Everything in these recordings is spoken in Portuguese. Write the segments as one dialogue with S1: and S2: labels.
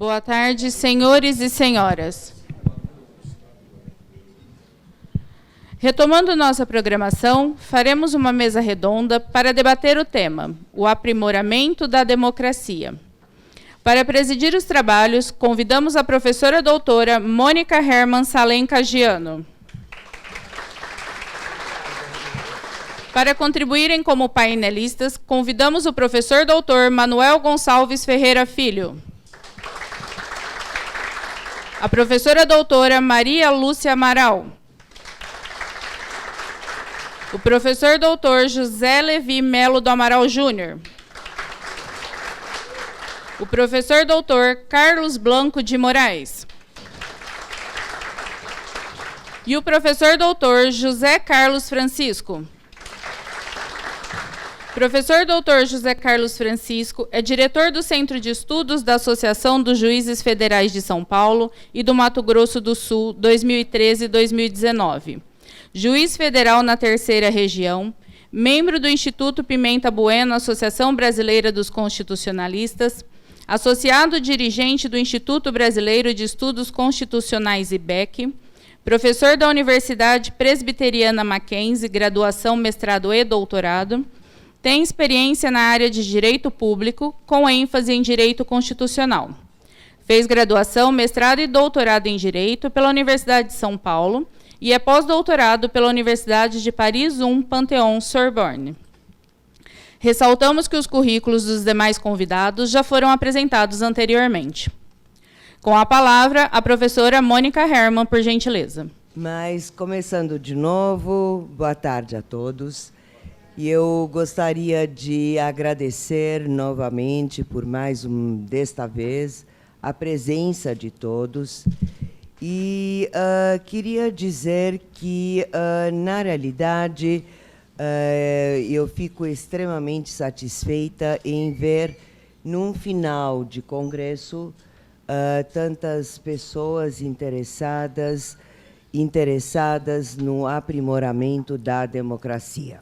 S1: Boa tarde, senhores e senhoras. Retomando nossa programação, faremos uma mesa redonda para debater o tema, o aprimoramento da democracia. Para presidir os trabalhos, convidamos a professora doutora Mônica Herman Salem Cagiano. Para contribuírem como painelistas, convidamos o professor doutor Manuel Gonçalves Ferreira Filho. A professora doutora Maria Lúcia Amaral. O professor doutor José Levi Melo do Amaral Júnior. O professor doutor Carlos Blanco de Moraes. E o professor doutor José Carlos Francisco. O professor doutor José Carlos Francisco é diretor do Centro de Estudos da Associação dos Juízes Federais de São Paulo e do Mato Grosso do Sul, 2013-2019. Juiz federal na Terceira Região, membro do Instituto Pimenta Bueno, Associação Brasileira dos Constitucionalistas, associado dirigente do Instituto Brasileiro de Estudos Constitucionais IBEC, professor da Universidade Presbiteriana Mackenzie, graduação, mestrado e doutorado, tem experiência na área de Direito Público, com ênfase em Direito Constitucional. Fez graduação, mestrado e doutorado em Direito pela Universidade de São Paulo e é pós-doutorado pela Universidade de Paris I, Panthéon-Sorbonne. Ressaltamos que os currículos dos demais convidados já foram apresentados anteriormente. Com a palavra, a professora Mônica Herman, por gentileza.
S2: Mas, começando de novo, boa tarde a todos. E eu gostaria de agradecer novamente, por desta vez, a presença de todos. E queria dizer que, na realidade, eu fico extremamente satisfeita em ver, num final de congresso, tantas pessoas interessadas no aprimoramento da democracia.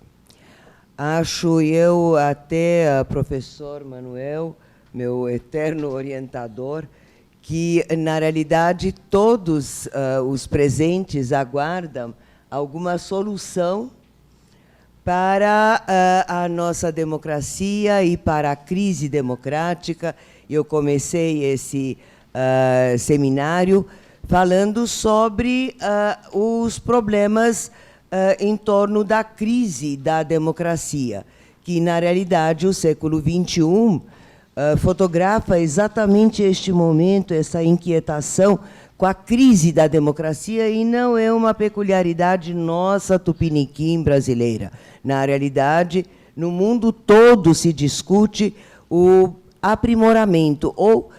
S2: Acho eu, até professor Manuel, meu eterno orientador, que, na realidade, todos os presentes aguardam alguma solução para a nossa democracia e para a crise democrática. Eu comecei esse seminário falando sobre os problemas em torno da crise da democracia, que, na realidade, o século XXI fotografa exatamente este momento, essa inquietação com a crise da democracia, e não é uma peculiaridade nossa, tupiniquim, brasileira. Na realidade, no mundo todo se discute o aprimoramento ou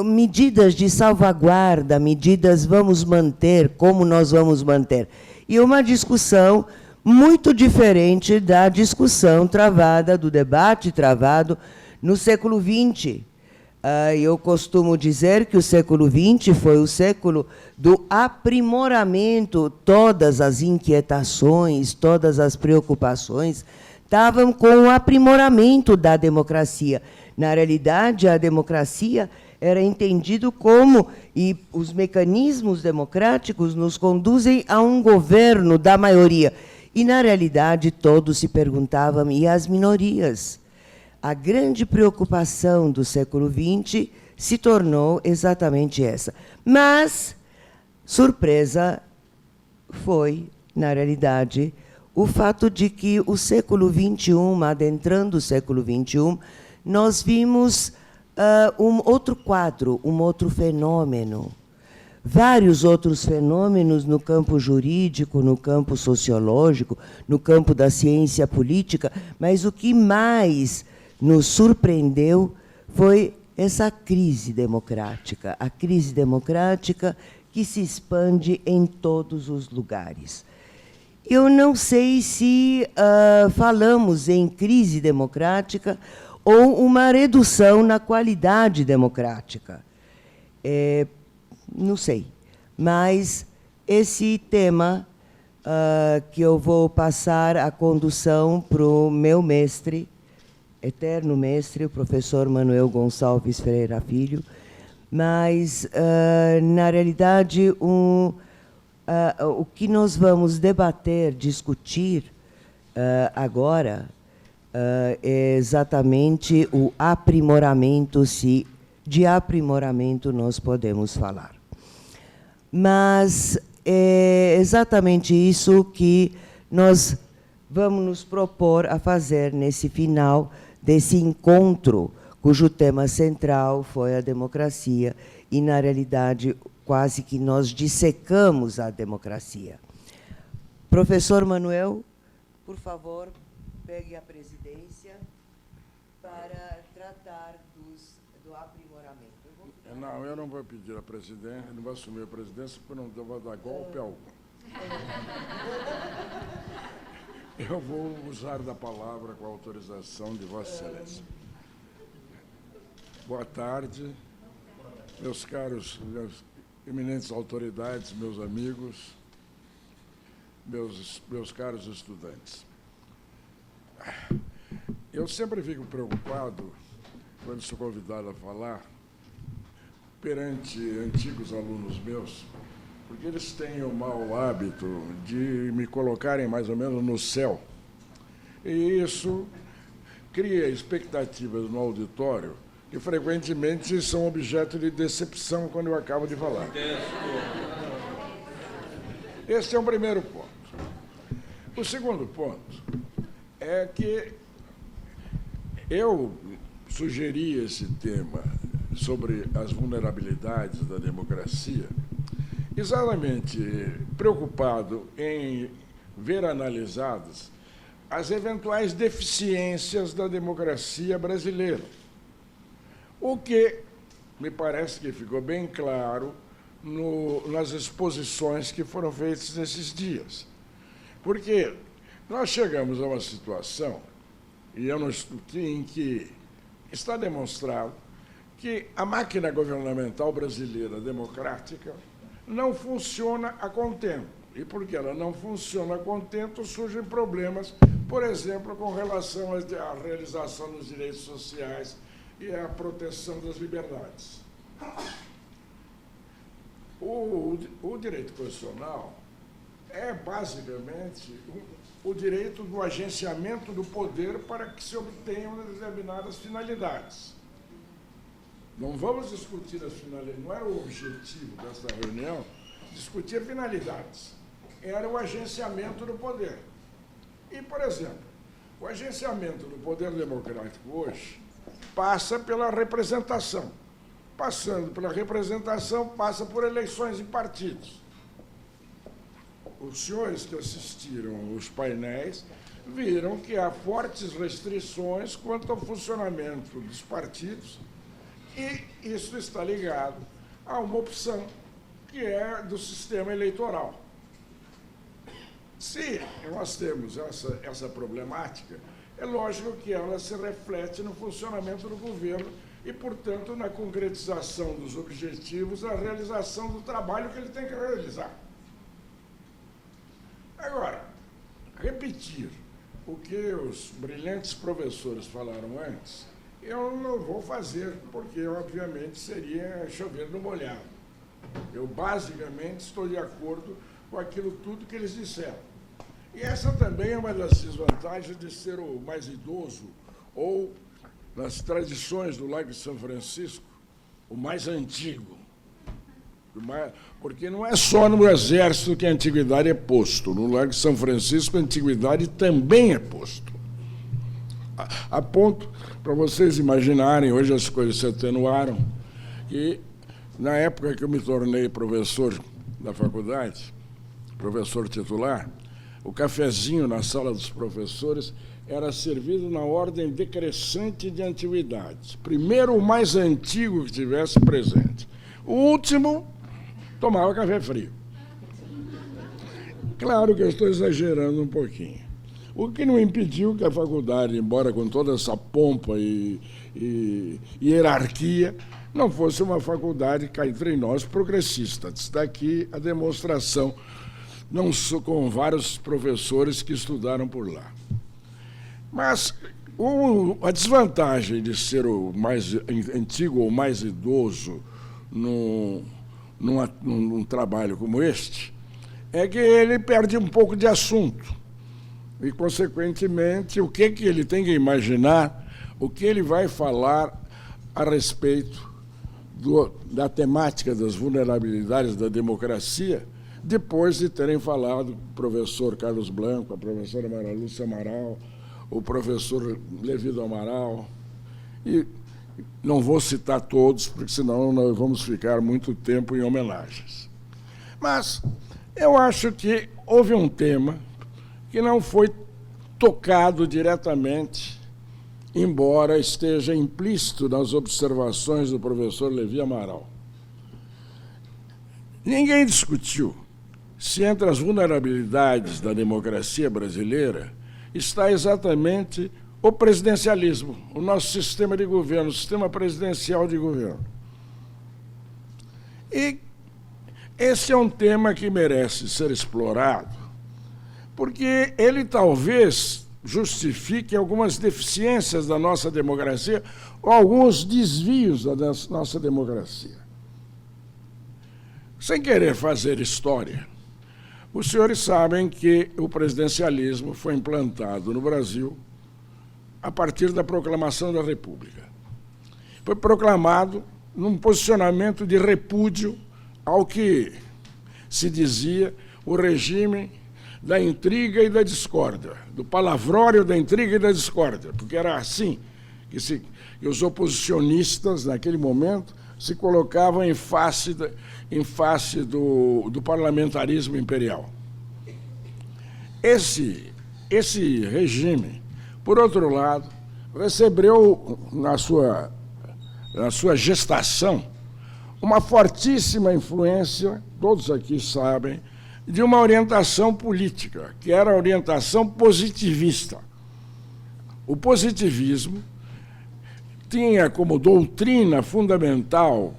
S2: medidas de salvaguarda, medidas vamos manter, como nós vamos manter. E uma discussão muito diferente da discussão travada, do debate travado no século XX. Eu costumo dizer que o século XX foi o século do aprimoramento. Todas as inquietações, todas as preocupações estavam com o aprimoramento da democracia. Na realidade, a democracia era entendido como, e os mecanismos democráticos nos conduzem a um governo da maioria. E, na realidade, todos se perguntavam, e as minorias? A grande preocupação do século XX se tornou exatamente essa. Mas, surpresa foi, na realidade, o fato de que o século XXI, adentrando o século XXI, nós vimos um outro quadro, um outro fenômeno. Vários outros fenômenos no campo jurídico, no campo sociológico, no campo da ciência política, mas o que mais nos surpreendeu foi essa crise democrática, a crise democrática que se expande em todos os lugares. Eu não sei se falamos em crise democrática ou uma redução na qualidade democrática. Não sei, mas esse tema que eu vou passar a condução para o meu mestre, eterno mestre, o professor Manuel Gonçalves Ferreira Filho, mas, na realidade, o que nós vamos debater, discutir agora é exatamente o aprimoramento, se de aprimoramento nós podemos falar. Mas é exatamente isso que nós vamos nos propor a fazer nesse final desse encontro, cujo tema central foi a democracia, e, na realidade, quase que nós dissecamos a democracia. Professor Manuel, por favor, pegue a presidência para tratar do aprimoramento.
S3: Não, eu não vou pedir a presidência, não vou assumir a presidência, porque não vou dar golpe algum. Eu vou usar da palavra com a autorização de Vossa Excelência. Boa tarde, meus caros, meus eminentes autoridades, meus amigos, meus caros estudantes. Eu sempre fico preocupado, quando sou convidado a falar, perante antigos alunos meus, porque eles têm o mau hábito de me colocarem mais ou menos no céu. E isso cria expectativas no auditório que frequentemente são objeto de decepção quando eu acabo de falar. Esse é o primeiro ponto. O segundo ponto é que eu sugeri esse tema sobre as vulnerabilidades da democracia, exatamente preocupado em ver analisadas as eventuais deficiências da democracia brasileira. O que me parece que ficou bem claro nas exposições que foram feitas nesses dias. Porque nós chegamos a uma situação em que está demonstrado que a máquina governamental brasileira democrática não funciona a contento. E porque ela não funciona a contento, surgem problemas, por exemplo, com relação à realização dos direitos sociais e à proteção das liberdades. O direito constitucional é, basicamente, o direito do agenciamento do poder para que se obtenham determinadas finalidades. Não vamos discutir as finalidades, não era o objetivo desta reunião discutir finalidades, era o agenciamento do poder. E, por exemplo, o agenciamento do poder democrático hoje passa pela representação. Passando pela representação, passa por eleições em partidos. Os senhores que assistiram os painéis viram que há fortes restrições quanto ao funcionamento dos partidos, e isso está ligado a uma opção que é do sistema eleitoral. Se nós temos essa problemática, é lógico que ela se reflete no funcionamento do governo e, portanto, na concretização dos objetivos, a realização do trabalho que ele tem que realizar. Agora, repetir o que os brilhantes professores falaram antes, eu não vou fazer, porque, obviamente, seria chover no molhado. Eu, basicamente, estou de acordo com aquilo tudo que eles disseram. E essa também é uma das desvantagens de ser o mais idoso, ou, nas tradições do Largo de São Francisco, o mais antigo. Porque não é só no Exército que a antiguidade é posto. No Largo de São Francisco, a antiguidade também é posto. A ponto, para vocês imaginarem, hoje as coisas se atenuaram, que, na época que eu me tornei professor da faculdade, professor titular, o cafezinho na sala dos professores era servido na ordem decrescente de antiguidades. Primeiro, o mais antigo que tivesse presente. O último tomava café frio. Claro que eu estou exagerando um pouquinho. O que não impediu que a faculdade, embora com toda essa pompa e hierarquia, não fosse uma faculdade, cá entre nós, progressista. Está aqui a demonstração, não só com vários professores que estudaram por lá. Mas a desvantagem de ser o mais antigo ou mais idoso num trabalho como este, é que ele perde um pouco de assunto. E, consequentemente, o que ele tem que imaginar, o que ele vai falar a respeito da temática das vulnerabilidades da democracia, depois de terem falado o professor Carlos Blanco, a professora Maria Lúcia Amaral, o professor Levi do Amaral, e não vou citar todos, porque senão nós vamos ficar muito tempo em homenagens. Mas eu acho que houve um tema que não foi tocado diretamente, embora esteja implícito nas observações do professor Levi Amaral. Ninguém discutiu se entre as vulnerabilidades da democracia brasileira está exatamente o presidencialismo, o nosso sistema de governo, o sistema presidencial de governo. E esse é um tema que merece ser explorado, porque ele talvez justifique algumas deficiências da nossa democracia ou alguns desvios da nossa democracia. Sem querer fazer história, os senhores sabem que o presidencialismo foi implantado no Brasil a partir da proclamação da República. Foi proclamado num posicionamento de repúdio ao que se dizia o regime da intriga e da discórdia, do palavrório da intriga e da discórdia, porque era assim que os oposicionistas, naquele momento, se colocavam em face do parlamentarismo imperial. Esse regime, por outro lado, recebeu na sua gestação uma fortíssima influência, todos aqui sabem, de uma orientação política, que era a orientação positivista. O positivismo tinha como doutrina fundamental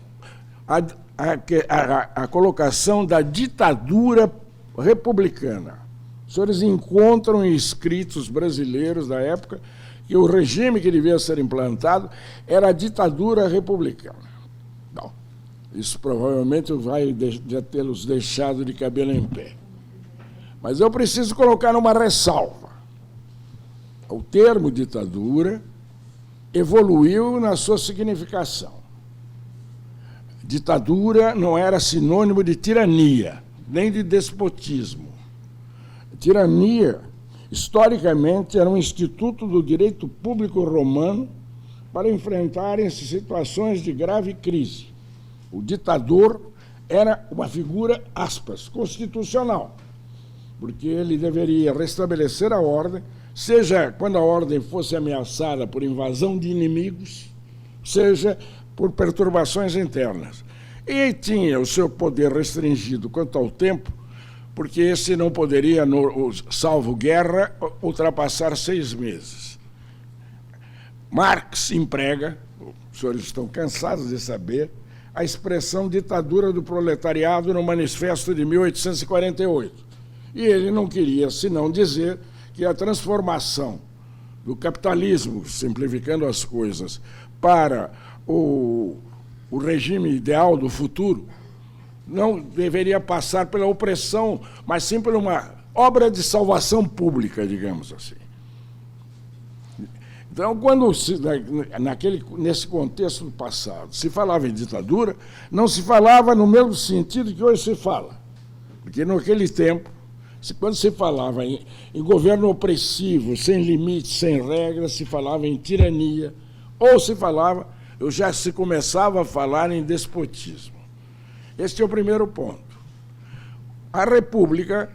S3: a colocação da ditadura republicana. Os senhores encontram em escritos brasileiros da época que o regime que devia ser implantado era a ditadura republicana. Bom, isso provavelmente vai tê-los deixado de cabelo em pé. Mas eu preciso colocar uma ressalva. O termo ditadura evoluiu na sua significação. Ditadura não era sinônimo de tirania, nem de despotismo. Tirania, historicamente, era um instituto do direito público romano para enfrentarem-se situações de grave crise. O ditador era uma figura, aspas, constitucional, porque ele deveria restabelecer a ordem, seja quando a ordem fosse ameaçada por invasão de inimigos, seja por perturbações internas. E tinha o seu poder restringido quanto ao tempo, porque esse não poderia, salvo guerra, ultrapassar 6 meses. Marx emprega, os senhores estão cansados de saber, a expressão ditadura do proletariado no Manifesto de 1848. E ele não queria senão dizer que a transformação do capitalismo, simplificando as coisas, para o regime ideal do futuro, não deveria passar pela opressão, mas sim por uma obra de salvação pública, digamos assim. Então, quando nesse contexto do passado se falava em ditadura, não se falava no mesmo sentido que hoje se fala. Porque naquele tempo, quando se falava em governo opressivo, sem limites, sem regras, se falava em tirania, ou já se começava a falar em despotismo. Este é o primeiro ponto. A República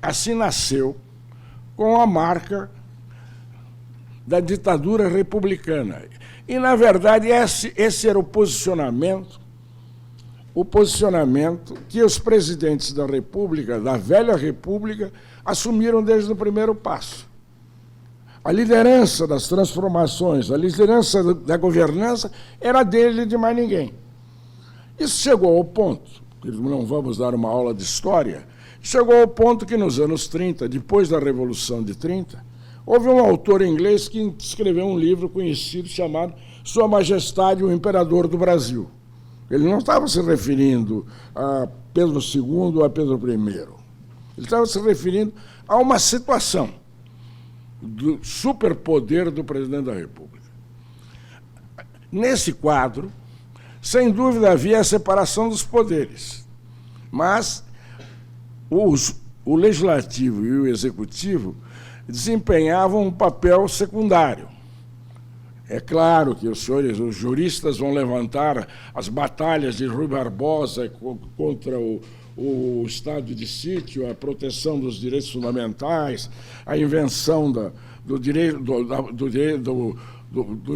S3: assim nasceu com a marca da ditadura republicana. E, na verdade, esse era o posicionamento que os presidentes da República, da velha República, assumiram desde o primeiro passo. A liderança das transformações, a liderança da governança era dele e de mais ninguém. Isso chegou ao ponto, não vamos dar uma aula de história, chegou ao ponto que nos anos 30, depois da Revolução de 30, houve um autor inglês que escreveu um livro conhecido chamado Sua Majestade, o Imperador do Brasil. Ele não estava se referindo a Pedro II ou a Pedro I. Ele estava se referindo a uma situação do superpoder do presidente da República. Nesse quadro, sem dúvida, havia a separação dos poderes, mas o legislativo e o executivo desempenhavam um papel secundário. É claro que os juristas vão levantar as batalhas de Rui Barbosa contra o estado de sítio, a proteção dos direitos fundamentais, a invenção do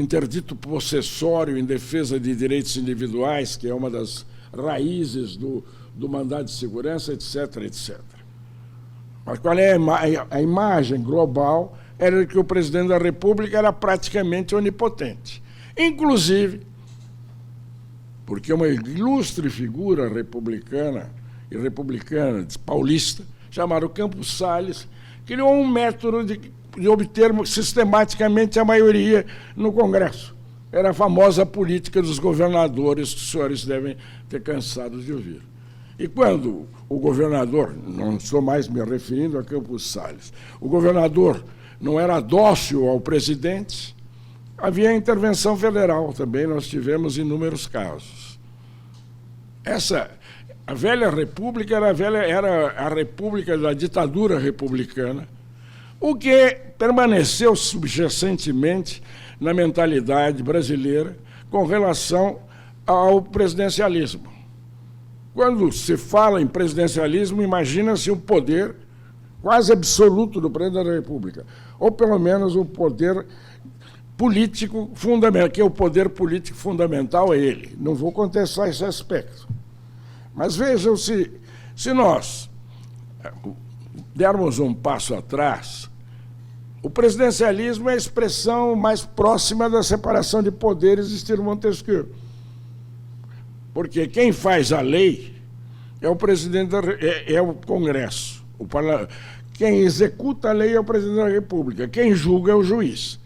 S3: interdito possessório em defesa de direitos individuais, que é uma das raízes do mandado de segurança, etc., etc. Mas qual é a imagem global? Era que o presidente da República era praticamente onipotente. Inclusive, porque uma ilustre figura republicana paulista, chamado Campos Salles, criou um método de obter sistematicamente a maioria no Congresso. Era a famosa política dos governadores, que os senhores devem ter cansado de ouvir. E quando o governador, não estou mais me referindo a Campos Salles, o governador não era dócil ao presidente, havia intervenção federal também, nós tivemos inúmeros casos. A velha república era a república da ditadura republicana, o que permaneceu subjacentemente na mentalidade brasileira com relação ao presidencialismo. Quando se fala em presidencialismo, imagina-se um poder quase absoluto do presidente da República, ou pelo menos um poder político fundamental, que é o poder político fundamental é ele. Não vou contestar esse aspecto. Mas vejam, se nós dermos um passo atrás, o presidencialismo é a expressão mais próxima da separação de poderes de estilo Montesquieu. Porque quem faz a lei é o presidente é o Congresso. Quem executa a lei é o presidente da República. Quem julga é o juiz.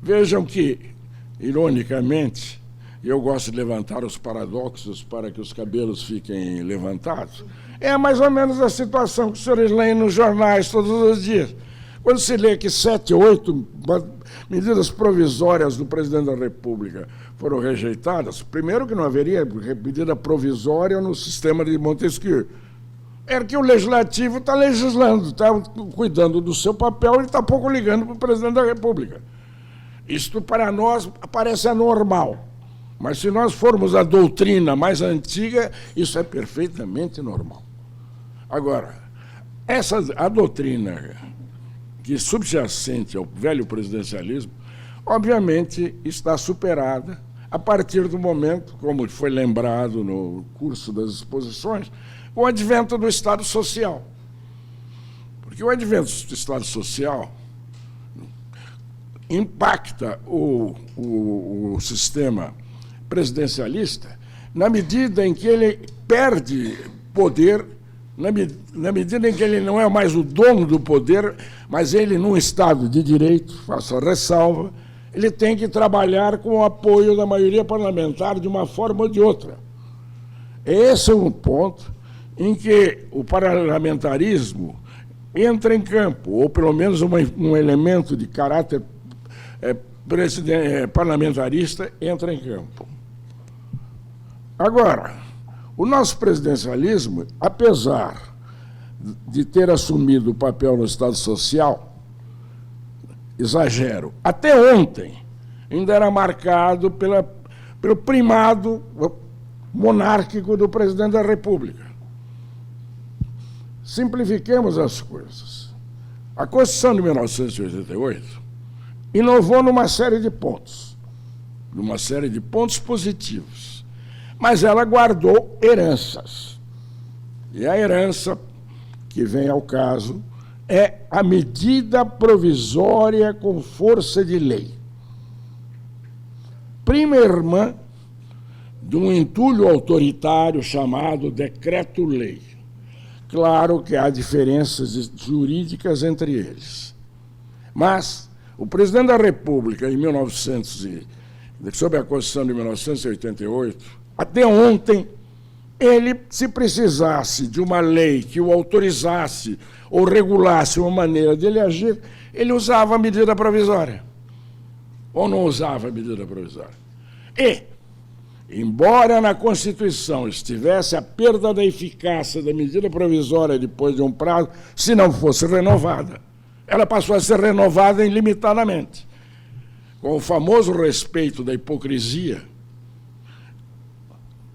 S3: Vejam que, ironicamente, eu gosto de levantar os paradoxos para que os cabelos fiquem levantados, é mais ou menos a situação que os senhores leem nos jornais todos os dias. Quando se lê que 7, 8 medidas provisórias do presidente da República foram rejeitadas, primeiro que não haveria medida provisória no sistema de Montesquieu. É que o legislativo está legislando, está cuidando do seu papel e está pouco ligando para o presidente da República. Isto, para nós, parece anormal. Mas, se nós formos à doutrina mais antiga, isso é perfeitamente normal. Agora, a doutrina que subjacente ao velho presidencialismo, obviamente, está superada a partir do momento, como foi lembrado no curso das exposições, o advento do Estado Social. Porque o advento do Estado Social impacta o sistema presidencialista na medida em que ele perde poder, na medida em que ele não é mais o dono do poder, mas ele, num Estado de direito, faço a ressalva, ele tem que trabalhar com o apoio da maioria parlamentar de uma forma ou de outra. Esse é um ponto em que o parlamentarismo entra em campo, ou pelo menos um elemento de caráter parlamentarista entra em campo. Agora, o nosso presidencialismo, apesar de ter assumido o papel no Estado Social, exagero, até ontem ainda era marcado pelo primado monárquico do presidente da República. Simplifiquemos as coisas. A Constituição de 1988 inovou numa série de pontos positivos, mas ela guardou heranças. E a herança que vem ao caso é a medida provisória com força de lei. Prima irmã de um entulho autoritário chamado decreto-lei. Claro que há diferenças jurídicas entre eles. Mas o presidente da República, sob a Constituição de 1988, até ontem, ele, se precisasse de uma lei que o autorizasse ou regulasse uma maneira de ele agir, ele usava a medida provisória. Ou não usava a medida provisória. E, embora na Constituição estivesse a perda da eficácia da medida provisória depois de um prazo, se não fosse renovada, ela passou a ser renovada ilimitadamente. Com o famoso respeito da hipocrisia,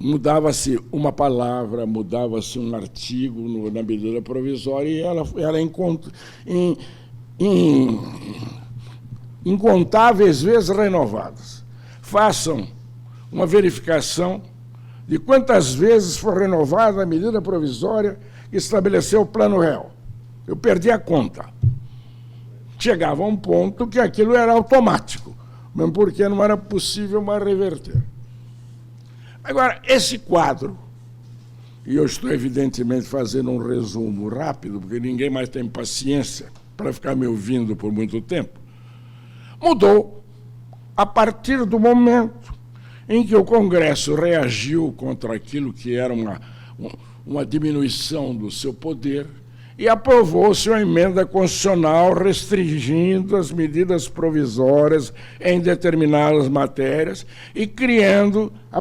S3: mudava-se uma palavra, mudava-se um artigo na medida provisória e ela era incontáveis vezes renovadas. Façam uma verificação de quantas vezes foi renovada a medida provisória que estabeleceu o Plano Real. Eu perdi a conta. Chegava a um ponto que aquilo era automático, mesmo porque não era possível mais reverter. Agora, esse quadro, e eu estou evidentemente fazendo um resumo rápido, porque ninguém mais tem paciência para ficar me ouvindo por muito tempo, mudou a partir do momento em que o Congresso reagiu contra aquilo que era uma diminuição do seu poder e aprovou-se uma emenda constitucional restringindo as medidas provisórias em determinadas matérias e criando a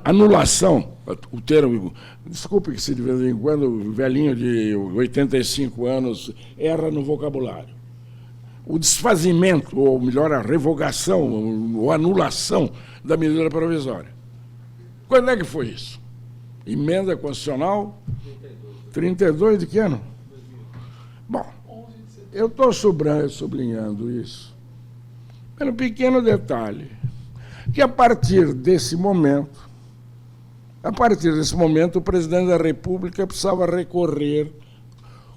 S3: anulação, o termo, desculpe que se de vez em quando o velhinho de 85 anos erra no vocabulário. O desfazimento, ou melhor, a revogação, ou anulação da medida provisória. Quando é que foi isso? Emenda constitucional? 32 de que ano? Bom, eu estou sublinhando isso pelo pequeno detalhe que a partir desse momento, o presidente da República precisava recorrer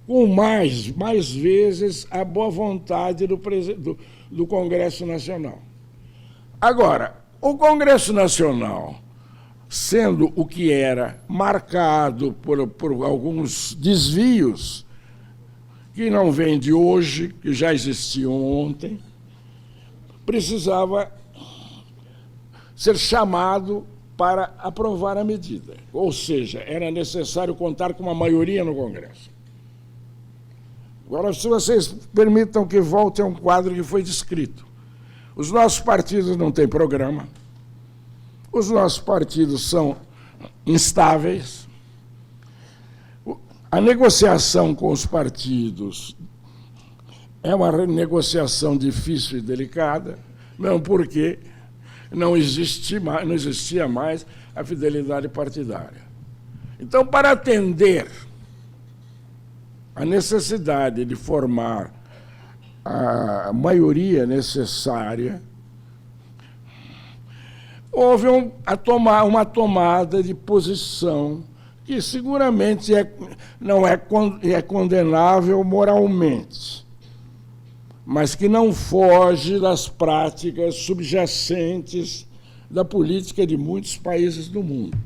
S3: com mais vezes a boa vontade do Congresso Nacional. Agora, o Congresso Nacional, sendo o que era, marcado por alguns desvios que não vêm de hoje, que já existiam ontem, precisava ser chamado para aprovar a medida. Ou seja, era necessário contar com uma maioria no Congresso. Agora, se vocês permitam que volte a um quadro que foi descrito. Os nossos partidos não têm programa, os nossos partidos são instáveis, a negociação com os partidos é uma negociação difícil e delicada, mesmo porque não existia mais a fidelidade partidária. Então, para atender a necessidade de formar a maioria necessária, houve uma tomada de posição que seguramente não é condenável moralmente, mas que não foge das práticas subjacentes da política de muitos países do mundo.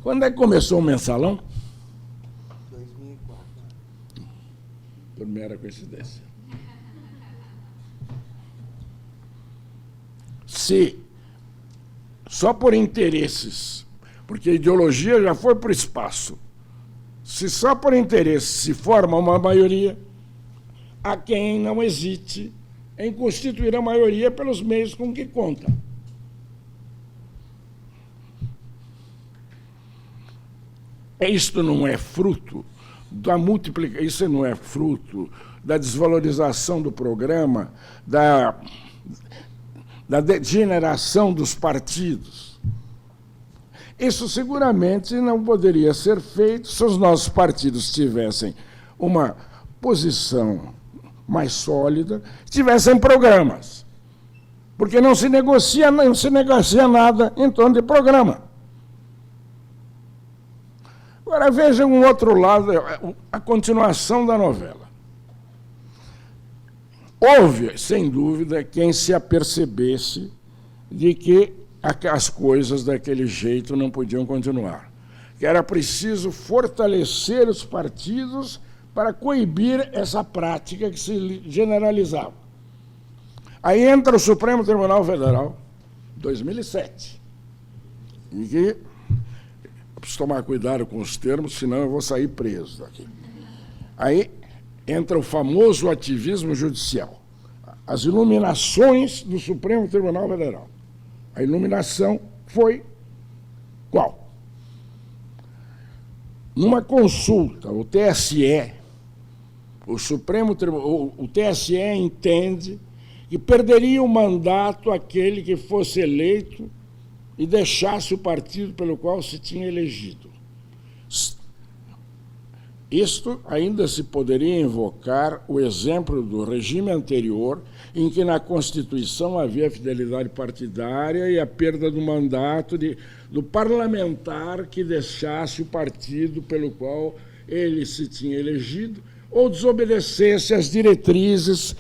S3: Quando é que começou o mensalão?
S2: 2004.
S3: Por mera coincidência. Se só por interesses, porque a ideologia já foi para o espaço, se só por interesses se forma uma maioria, há quem não hesite em constituir a maioria pelos meios com que conta. Isto não é fruto da multiplicação, isso não é fruto da desvalorização do programa, da degeneração dos partidos. Isso seguramente não poderia ser feito se os nossos partidos tivessem uma posição mais sólida, tivessem programas. Porque não se negocia nada em torno de programa. Agora vejam um outro lado, a continuação da novela. Houve, sem dúvida, quem se apercebesse de que as coisas daquele jeito não podiam continuar, que era preciso fortalecer os partidos para coibir essa prática que se generalizava. Aí entra o Supremo Tribunal Federal, 2007, e que eu preciso tomar cuidado com os termos, senão eu vou sair preso daqui. Aí entra o famoso ativismo judicial, as iluminações do Supremo Tribunal Federal. A iluminação foi qual? Numa consulta, o TSE, o TSE entende que perderia o mandato aquele que fosse eleito e deixasse o partido pelo qual se tinha elegido. Isto ainda se poderia invocar o exemplo do regime anterior, em que na Constituição havia fidelidade partidária e a perda do mandato do parlamentar que deixasse o partido pelo qual ele se tinha elegido ou desobedecesse às diretrizes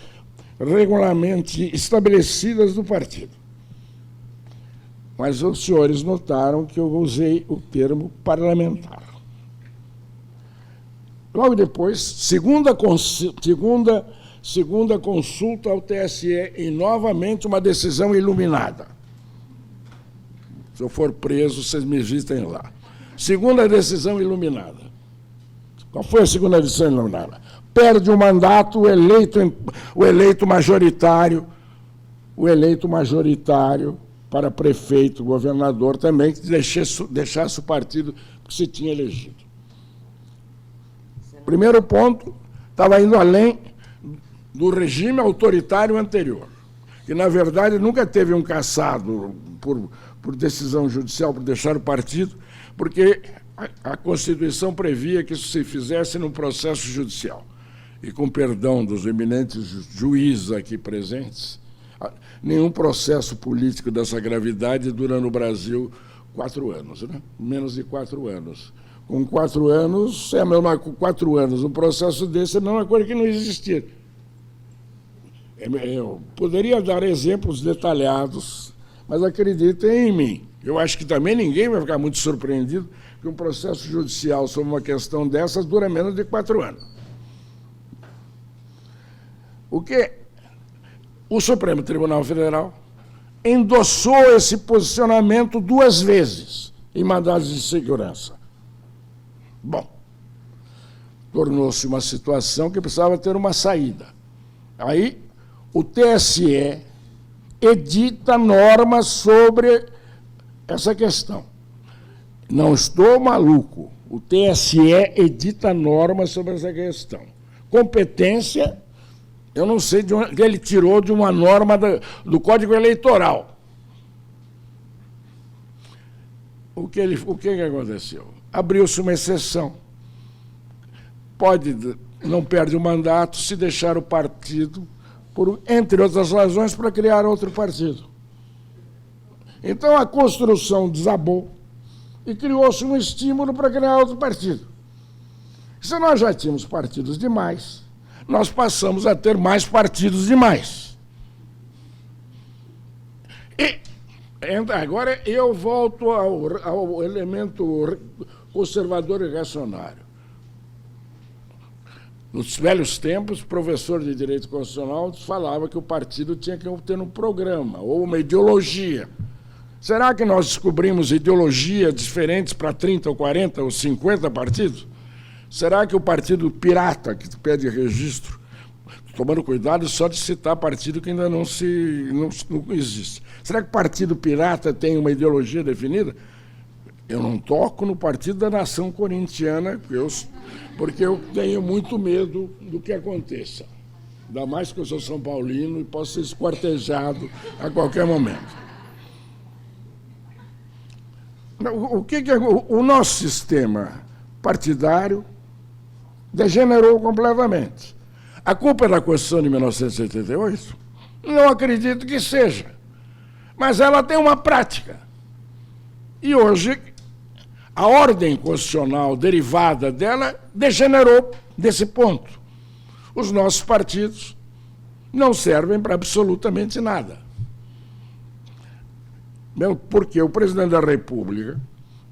S3: regularmente estabelecidas do partido. Mas os senhores notaram que eu usei o termo parlamentar. Logo depois, segunda consulta ao TSE e novamente uma decisão iluminada. Se eu for preso, vocês me visitem lá. Segunda decisão iluminada. Qual foi a segunda decisão iluminada? Perde o mandato o eleito majoritário para prefeito, governador também, que deixasse o partido que se tinha elegido. Primeiro ponto, estava indo além do regime autoritário anterior, que, na verdade, nunca teve um cassado por decisão judicial, por deixar o partido, porque a Constituição previa que isso se fizesse num processo judicial. E, com perdão dos eminentes juízes aqui presentes, nenhum processo político dessa gravidade dura no Brasil 4 anos, né? Menos de 4 anos. Com 4 anos, é a mesma com 4 anos. Um processo desse é a mesma coisa que não existir. Eu poderia dar exemplos detalhados, mas acreditem em mim. Eu acho que também ninguém vai ficar muito surpreendido que um processo judicial sobre uma questão dessas dura menos de 4 anos. O Supremo Tribunal Federal endossou esse posicionamento 2 vezes em mandados de segurança. Bom, tornou-se uma situação que precisava ter uma saída. Aí, o TSE edita normas sobre essa questão. Não estou maluco. O TSE edita normas sobre essa questão. Competência, eu não sei de onde ele tirou, de uma norma do Código Eleitoral. O que aconteceu? Abriu-se uma exceção. Não perde o mandato se deixar o partido, entre outras razões, para criar outro partido. Então, a construção desabou e criou-se um estímulo para criar outro partido. Se nós já tínhamos partidos demais, nós passamos a ter mais partidos demais. E agora eu volto ao elemento conservador e reacionário. Nos velhos tempos, o professor de Direito Constitucional falava que o partido tinha que ter um programa ou uma ideologia. Será que nós descobrimos ideologias diferentes para 30 ou 40 ou 50 partidos? Será que o partido pirata, que pede registro, tomando cuidado só de citar partido que ainda não existe, será que o partido pirata tem uma ideologia definida? Eu não toco no Partido da Nação Corintiana, porque eu tenho muito medo do que aconteça. Ainda mais que eu sou São Paulino e posso ser esquartejado a qualquer momento. O nosso sistema partidário degenerou completamente. A culpa é da Constituição de 1988? Não acredito que seja. Mas ela tem uma prática. E hoje, a ordem constitucional derivada dela degenerou desse ponto. Os nossos partidos não servem para absolutamente nada. Porque o presidente da República,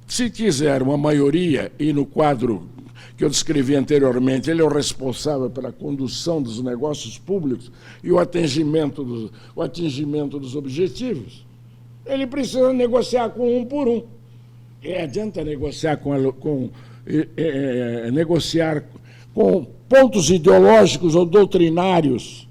S3: se quiser uma maioria, e no quadro que eu descrevi anteriormente, ele é o responsável pela condução dos negócios públicos e o atingimento dos objetivos, ele precisa negociar com um por um. E adianta negociar negociar com pontos ideológicos ou doutrinários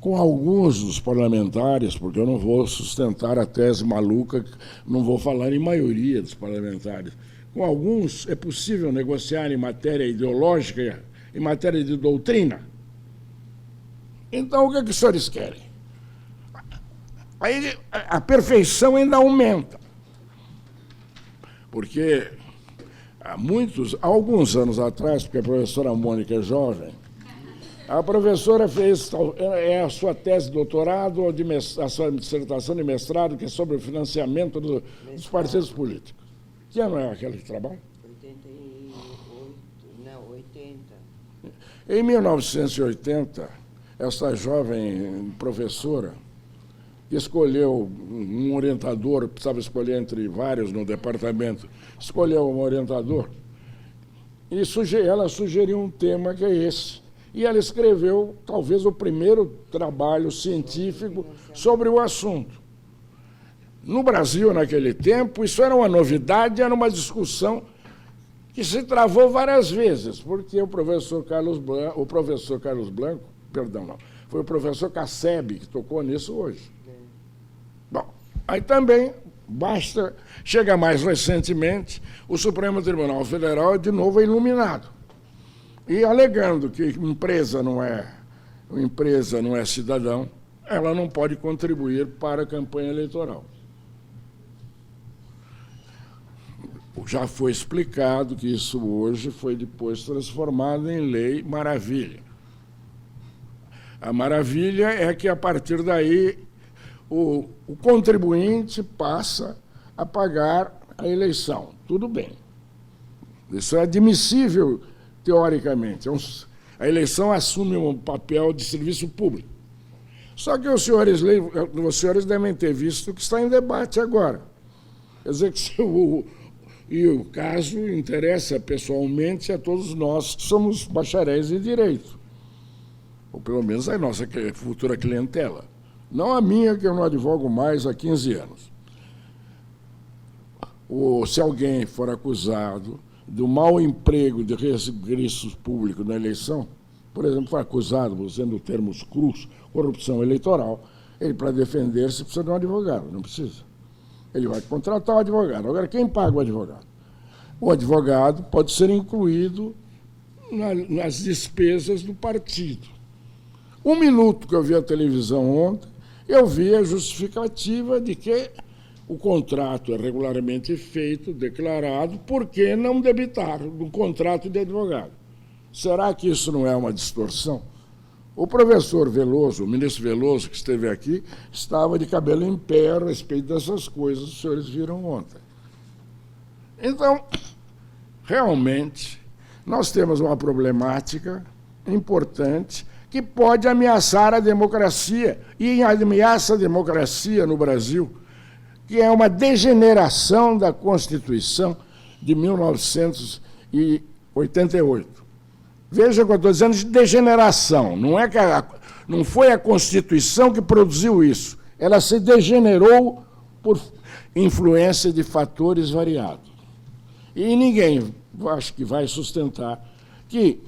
S3: com alguns dos parlamentares, porque eu não vou sustentar a tese maluca, não vou falar em maioria dos parlamentares. Com alguns é possível negociar em matéria ideológica, em matéria de doutrina. Então, o que os senhores querem? Aí a perfeição ainda aumenta. Porque há alguns anos atrás, porque a professora Mônica é jovem, a professora fez a sua tese de doutorado, ou a sua dissertação de mestrado, que é sobre o financiamento dos partidos políticos. Que ano é aquele trabalho?
S2: 80.
S3: Em 1980, essa jovem professora escolheu um orientador, precisava escolher entre vários no departamento, escolheu um orientador, e ela sugeriu um tema que é esse. E ela escreveu, talvez, o primeiro trabalho científico sobre o assunto. No Brasil, naquele tempo, isso era uma novidade, era uma discussão que se travou várias vezes, porque o professor Carlos Blanco, foi o professor Casseb que tocou nisso hoje. Bom, aí também chega mais recentemente, o Supremo Tribunal Federal de novo é iluminado. E alegando que empresa não é cidadão, ela não pode contribuir para a campanha eleitoral. Já foi explicado que isso hoje foi depois transformado em lei maravilha. A maravilha é que, a partir daí, o contribuinte passa a pagar a eleição. Tudo bem. Isso é admissível teoricamente. A eleição assume um papel de serviço público. Só que os senhores devem ter visto que está em debate agora. Quer dizer que o caso interessa pessoalmente a todos nós que somos bacharéis em direito, ou pelo menos a nossa futura clientela. Não a minha, que eu não advogo mais há 15 anos. Se alguém for acusado do mau emprego de recursos públicos na eleição, por exemplo, foi acusado, usando termos crus, corrupção eleitoral, ele, para defender-se, precisa de um advogado, não precisa. Ele vai contratar um advogado. Agora, quem paga o advogado? O advogado pode ser incluído nas despesas do partido. Um minuto que eu vi a televisão ontem, eu vi a justificativa de que o contrato é regularmente feito, declarado, por que não debitar no contrato de advogado? Será que isso não é uma distorção? O professor Veloso, o ministro Veloso, que esteve aqui, estava de cabelo em pé a respeito dessas coisas que os senhores viram ontem. Então, realmente, nós temos uma problemática importante que pode ameaçar a democracia, e ameaça a democracia no Brasil, que é uma degeneração da Constituição de 1988. Veja o que eu estou dizendo de degeneração. Não foi a Constituição que produziu isso. Ela se degenerou por influência de fatores variados. E ninguém, acho que vai sustentar que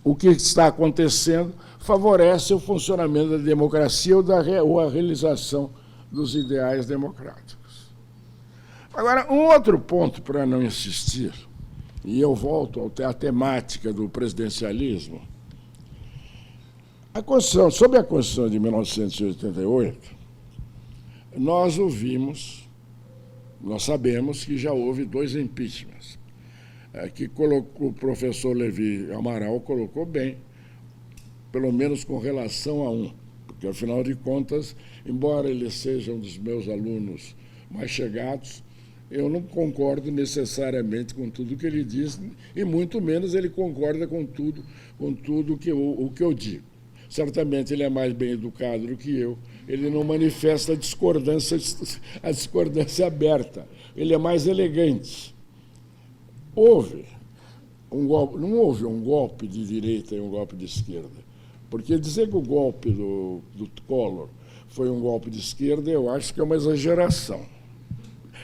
S3: o que está acontecendo favorece o funcionamento da democracia ou a realização dos ideais democráticos. Agora, um outro ponto, para não insistir, e eu volto à temática do presidencialismo, sob a Constituição de 1988, nós sabemos que já houve 2 impeachments, que o professor Levi Amaral colocou bem, pelo menos com relação a um, porque, afinal de contas, embora ele seja um dos meus alunos mais chegados, eu não concordo necessariamente com tudo que ele diz, e muito menos ele concorda com tudo que eu digo. Certamente ele é mais bem educado do que eu, ele não manifesta a discordância aberta, ele é mais elegante. não houve um golpe de direita e um golpe de esquerda. Porque dizer que o golpe do Collor foi um golpe de esquerda, eu acho que é uma exageração.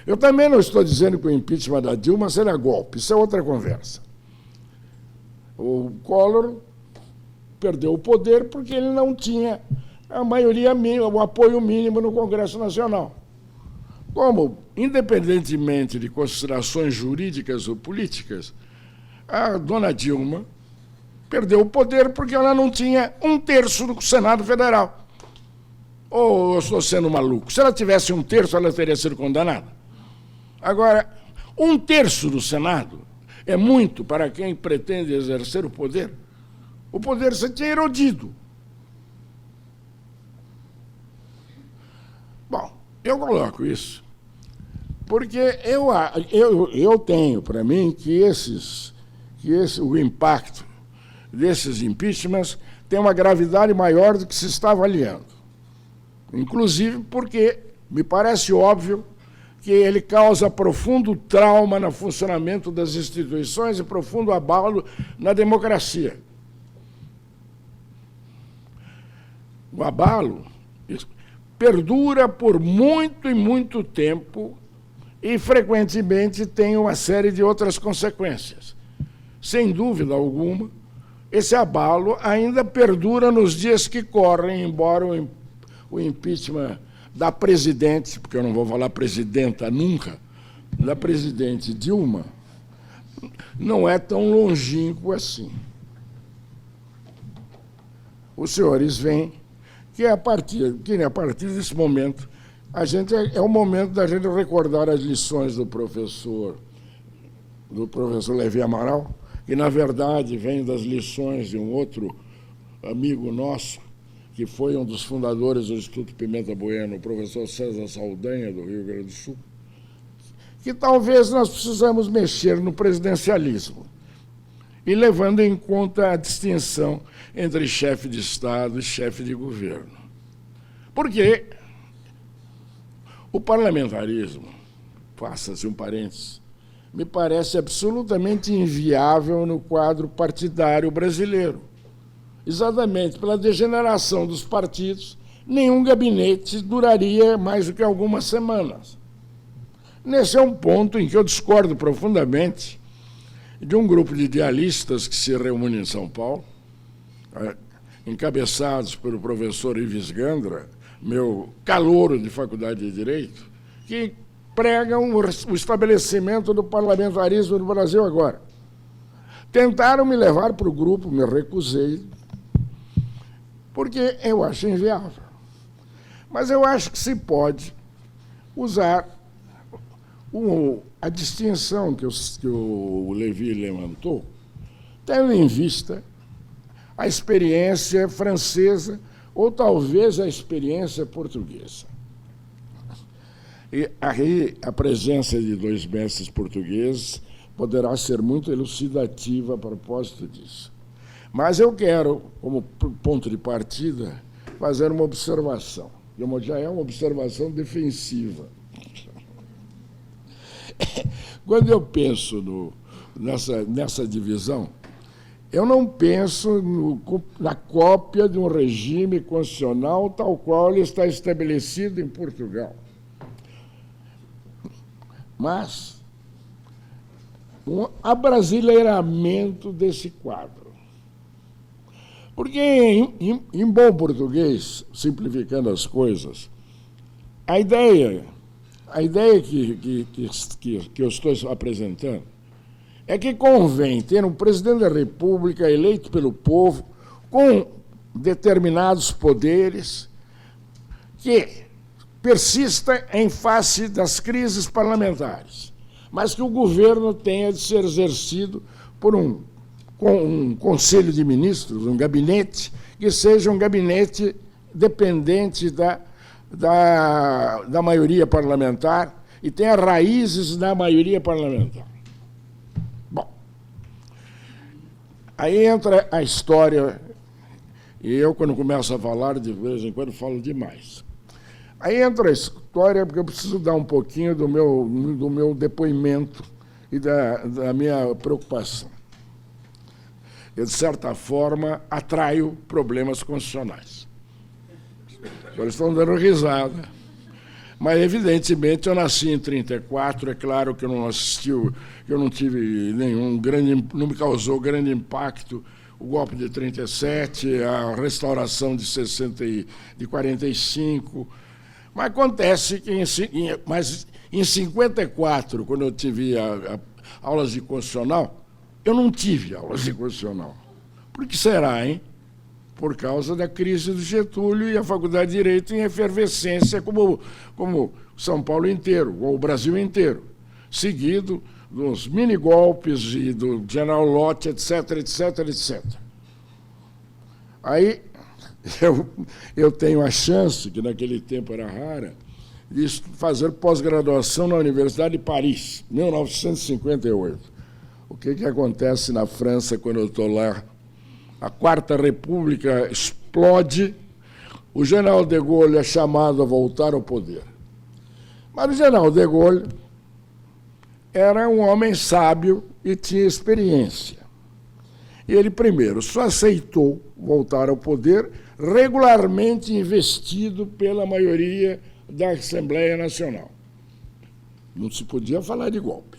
S3: Eu também não estou dizendo que o impeachment da Dilma será golpe, isso é outra conversa. O Collor perdeu o poder porque ele não tinha a maioria mínima, o apoio mínimo no Congresso Nacional. Como, independentemente de considerações jurídicas ou políticas, a dona Dilma perdeu o poder porque ela não tinha 1/3 do Senado Federal. Ou eu estou sendo maluco? Se ela tivesse 1/3, ela teria sido condenada. Agora, 1/3 do Senado é muito para quem pretende exercer o poder. O poder se tinha erodido. Bom, eu coloco isso porque eu tenho para mim que o impacto desses impeachments tem uma gravidade maior do que se está avaliando. Inclusive porque me parece óbvio que ele causa profundo trauma no funcionamento das instituições e profundo abalo na democracia. O abalo perdura por muito e muito tempo e, frequentemente, tem uma série de outras consequências. Sem dúvida alguma, esse abalo ainda perdura nos dias que correm, embora o impeachment da presidente, porque eu não vou falar presidenta nunca, da presidente Dilma, não é tão longínquo assim. Os senhores veem que a partir desse momento, é o momento da gente recordar as lições do professor Levi Amaral, que, na verdade, vem das lições de um outro amigo nosso, que foi um dos fundadores do Instituto Pimenta Bueno, o professor César Saldanha, do Rio Grande do Sul, que talvez nós precisamos mexer no presidencialismo, e levando em conta a distinção entre chefe de Estado e chefe de governo. Porque o parlamentarismo, faça-se um parênteses, me parece absolutamente inviável no quadro partidário brasileiro. Exatamente pela degeneração dos partidos, nenhum gabinete duraria mais do que algumas semanas. Nesse é um ponto em que eu discordo profundamente de um grupo de idealistas que se reúne em São Paulo, encabeçados pelo professor Ives Gandra, meu calouro de Faculdade de Direito, que pregam o estabelecimento do parlamentarismo no Brasil agora. Tentaram me levar para o grupo, me recusei, porque eu acho inviável. Mas eu acho que se pode usar a distinção que o Levi levantou, tendo em vista a experiência francesa ou talvez a experiência portuguesa. E aí a presença de 2 mestres portugueses poderá ser muito elucidativa a propósito disso. Mas eu quero, como ponto de partida, fazer uma observação. Já é uma observação defensiva. Quando eu penso nessa divisão, eu não penso na cópia de um regime constitucional tal qual ele está estabelecido em Portugal. Mas um abrasileiramento desse quadro. Porque, em bom português, simplificando as coisas, a ideia que eu estou apresentando é que convém ter um presidente da República eleito pelo povo, com determinados poderes, que persista em face das crises parlamentares, mas que o governo tenha de ser exercido por um conselho de ministros, um gabinete, que seja um gabinete dependente da maioria parlamentar e tenha raízes na maioria parlamentar. Bom, aí entra a história, e eu, quando começo a falar, de vez em quando falo demais. Aí entra a história, porque eu preciso dar um pouquinho do meu depoimento e da minha preocupação. eu, de certa forma, atraio problemas constitucionais. Eles estão dando risada. Mas, evidentemente, eu nasci em 1934, é claro que eu não assisti, que eu não tive nenhum grande, não me causou grande impacto o golpe de 1937, a restauração de 1945. Mas acontece que, em 1954, quando eu tive aulas de constitucional, eu não tive aulas de constitucional. Por que será, hein? Por causa da crise do Getúlio e a Faculdade de Direito em efervescência, como São Paulo inteiro, ou o Brasil inteiro, seguido dos mini-golpes e do General Lott, etc, etc, etc. Aí eu tenho a chance, que naquele tempo era rara, de fazer pós-graduação na Universidade de Paris, 1958. O que acontece na França quando eu estou lá? A Quarta República explode, o general de Gaulle é chamado a voltar ao poder. Mas o general de Gaulle era um homem sábio e tinha experiência. E ele, primeiro, só aceitou voltar ao poder regularmente investido pela maioria da Assembleia Nacional. Não se podia falar de golpe.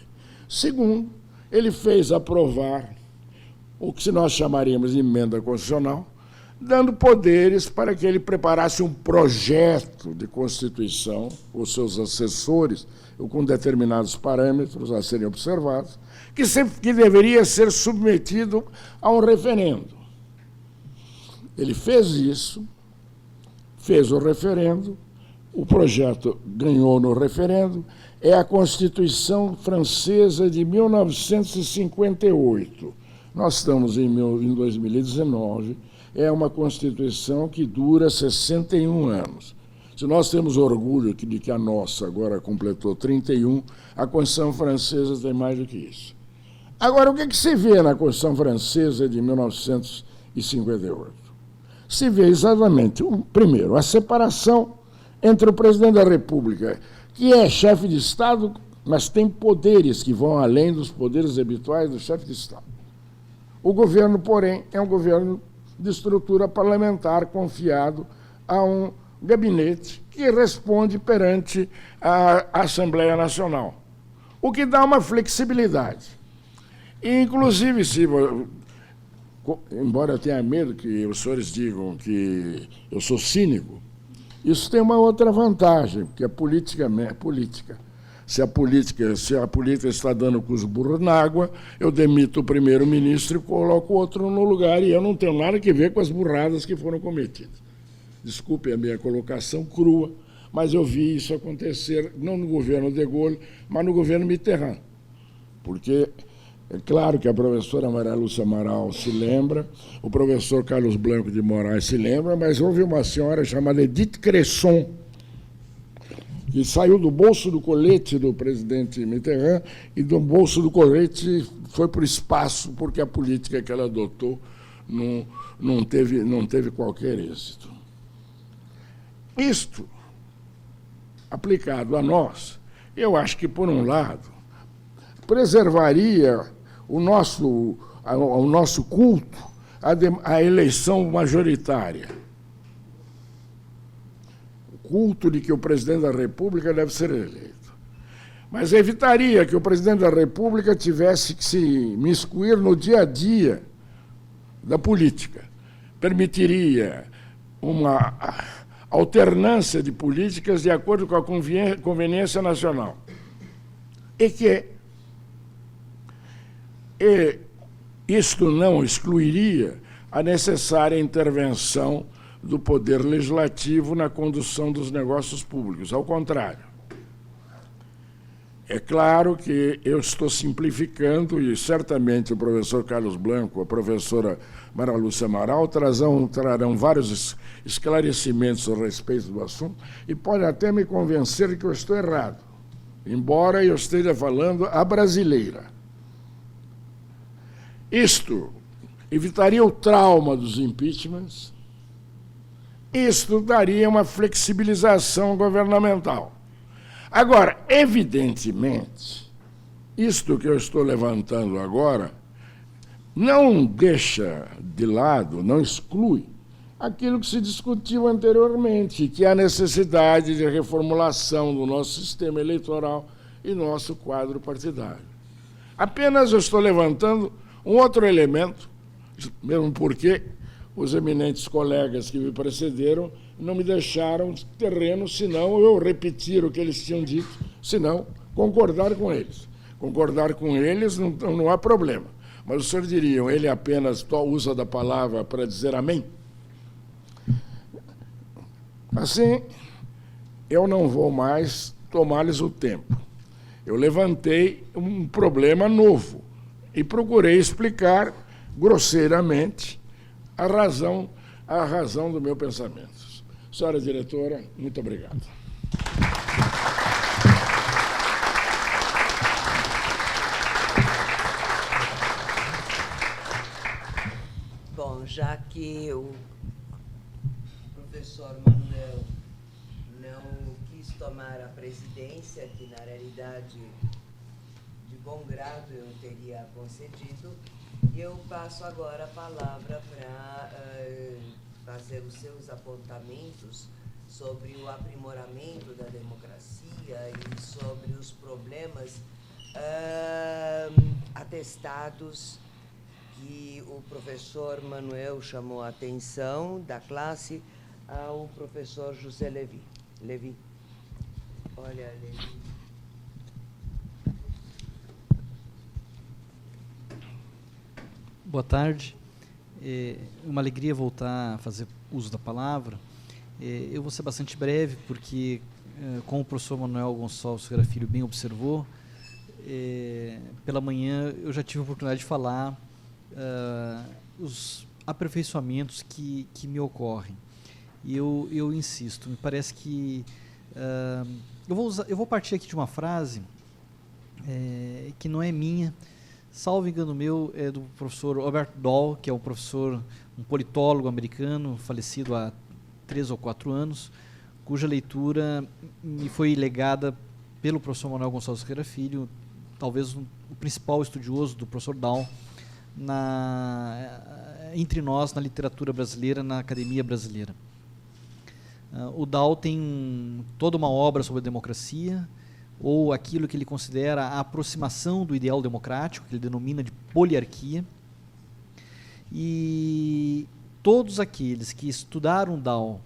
S3: Segundo, ele fez aprovar o que nós chamaríamos de emenda constitucional, dando poderes para que ele preparasse um projeto de Constituição, os seus assessores, com determinados parâmetros a serem observados, que deveria ser submetido a um referendo. Ele fez isso, fez o referendo, o projeto ganhou no referendo, é a Constituição Francesa de 1958. Nós estamos em 2019, é uma Constituição que dura 61 anos. Se nós temos orgulho de que a nossa agora completou 31, a Constituição Francesa tem mais do que isso. Agora, o que se vê na Constituição Francesa de 1958? Se vê exatamente, primeiro, a separação entre o presidente da República, que é chefe de Estado, mas tem poderes que vão além dos poderes habituais do chefe de Estado. O governo, porém, é um governo de estrutura parlamentar confiado a um gabinete que responde perante a Assembleia Nacional, o que dá uma flexibilidade. E, inclusive, embora eu tenha medo que os senhores digam que eu sou cínico, isso tem uma outra vantagem, porque a política é política. Se a política está dando com os burros na água, eu demito o primeiro-ministro e coloco outro no lugar, e eu não tenho nada a ver com as burradas que foram cometidas. Desculpe a minha colocação crua, mas eu vi isso acontecer, não no governo de Gaulle, mas no governo Mitterrand. Porque é claro que a professora Maria Lúcia Amaral se lembra, o professor Carlos Blanco de Moraes se lembra, mas houve uma senhora chamada Edith Cresson, que saiu do bolso do colete do presidente Mitterrand e do bolso do colete foi para o espaço, porque a política que ela adotou não teve qualquer êxito. Isto, aplicado a nós, eu acho que, por um lado, preservaria o nosso culto à eleição majoritária. Culto de que o presidente da República deve ser eleito. Mas evitaria que o presidente da República tivesse que se imiscuir no dia a dia da política. Permitiria uma alternância de políticas de acordo com a conveniência nacional. E isto não excluiria a necessária intervenção do Poder Legislativo na condução dos negócios públicos. Ao contrário. É claro que eu estou simplificando, e certamente o professor Carlos Blanco, a professora Maria Lúcia Amaral trarão vários esclarecimentos a respeito do assunto e podem até me convencer de que eu estou errado, embora eu esteja falando a brasileira. Isto evitaria o trauma dos impeachments. Isto daria uma flexibilização governamental. Agora, evidentemente, isto que eu estou levantando agora não deixa de lado, não exclui aquilo que se discutiu anteriormente, que é a necessidade de reformulação do nosso sistema eleitoral e nosso quadro partidário. Apenas eu estou levantando um outro elemento, mesmo porque os eminentes colegas que me precederam não me deixaram terreno, senão eu repetir o que eles tinham dito, senão concordar com eles. Concordar com eles não há problema. Mas os senhores diriam, ele apenas usa da palavra para dizer amém? Assim, eu não vou mais tomar-lhes o tempo. Eu levantei um problema novo e procurei explicar grosseiramente a razão do meu pensamento. Senhora diretora, muito obrigado.
S2: Bom, já que o professor Manuel não quis tomar a presidência, que na realidade de bom grado eu teria concedido, eu passo agora a palavra para fazer os seus apontamentos sobre o aprimoramento da democracia e sobre os problemas atestados que o professor Manuel chamou a atenção da classe ao professor José Levi. Levi. Olha, Levi.
S4: Boa tarde. Uma alegria voltar a fazer uso da palavra. Eu vou ser bastante breve, porque, como o professor Manuel Gonçalves Ferreira Filho bem observou, pela manhã eu já tive a oportunidade de falar os aperfeiçoamentos que me ocorrem. E eu insisto, me parece que... eu vou partir aqui de uma frase que não é minha, salvo engano meu, é do professor Robert Dahl, que é um politólogo americano, falecido há 3 ou 4 anos, cuja leitura me foi legada pelo professor Manuel Gonçalves Ferreira Filho, talvez o principal estudioso do professor Dahl entre nós, na literatura brasileira, na academia brasileira. O Dahl tem toda uma obra sobre a democracia, ou aquilo que ele considera a aproximação do ideal democrático, que ele denomina de poliarquia. E todos aqueles que estudaram Dahl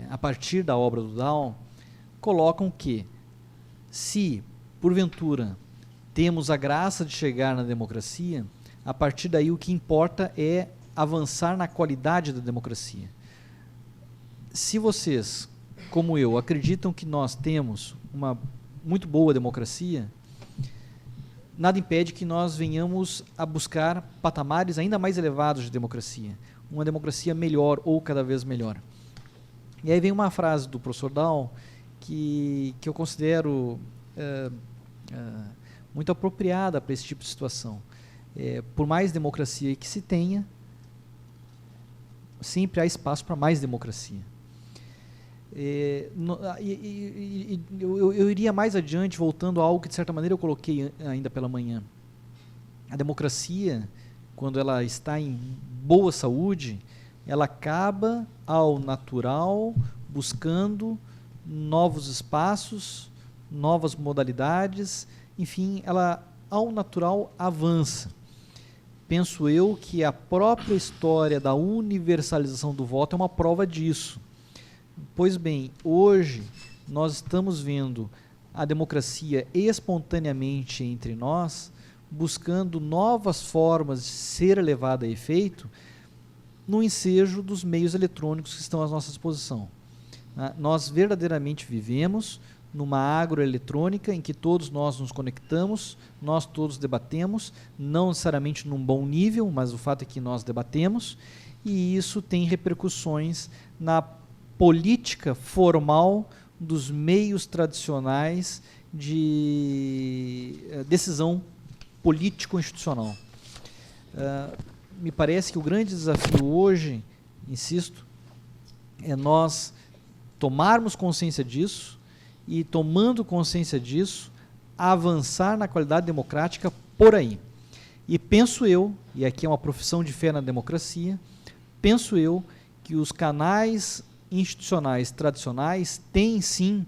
S4: a partir da obra do Dahl colocam que, se, porventura, temos a graça de chegar na democracia, a partir daí o que importa é avançar na qualidade da democracia. Se vocês, como eu, acreditam que nós temos uma muito boa democracia, nada impede que nós venhamos a buscar patamares ainda mais elevados de democracia, uma democracia melhor ou cada vez melhor. E aí vem uma frase do professor Dahl que eu considero muito apropriada para esse tipo de situação. Por mais democracia que se tenha, sempre há espaço para mais democracia. Eu iria mais adiante, voltando a algo que de certa maneira eu coloquei ainda pela manhã. A democracia, quando ela está em boa saúde, ela acaba ao natural, buscando novos espaços, novas modalidades, enfim, ela ao natural avança. Penso eu que a própria história da universalização do voto é uma prova disso. Pois bem, hoje nós estamos vendo a democracia espontaneamente entre nós, buscando novas formas de ser levada a efeito no ensejo dos meios eletrônicos que estão à nossa disposição. Nós verdadeiramente vivemos numa agroeletrônica em que todos nós nos conectamos, nós todos debatemos, não necessariamente num bom nível, mas o fato é que nós debatemos, e isso tem repercussões na política formal dos meios tradicionais de decisão político-institucional. Me parece que o grande desafio hoje, insisto, é nós tomarmos consciência disso e, tomando consciência disso, avançar na qualidade democrática por aí. E penso eu, e aqui é uma profissão de fé na democracia, penso eu que os canais institucionais tradicionais têm, sim,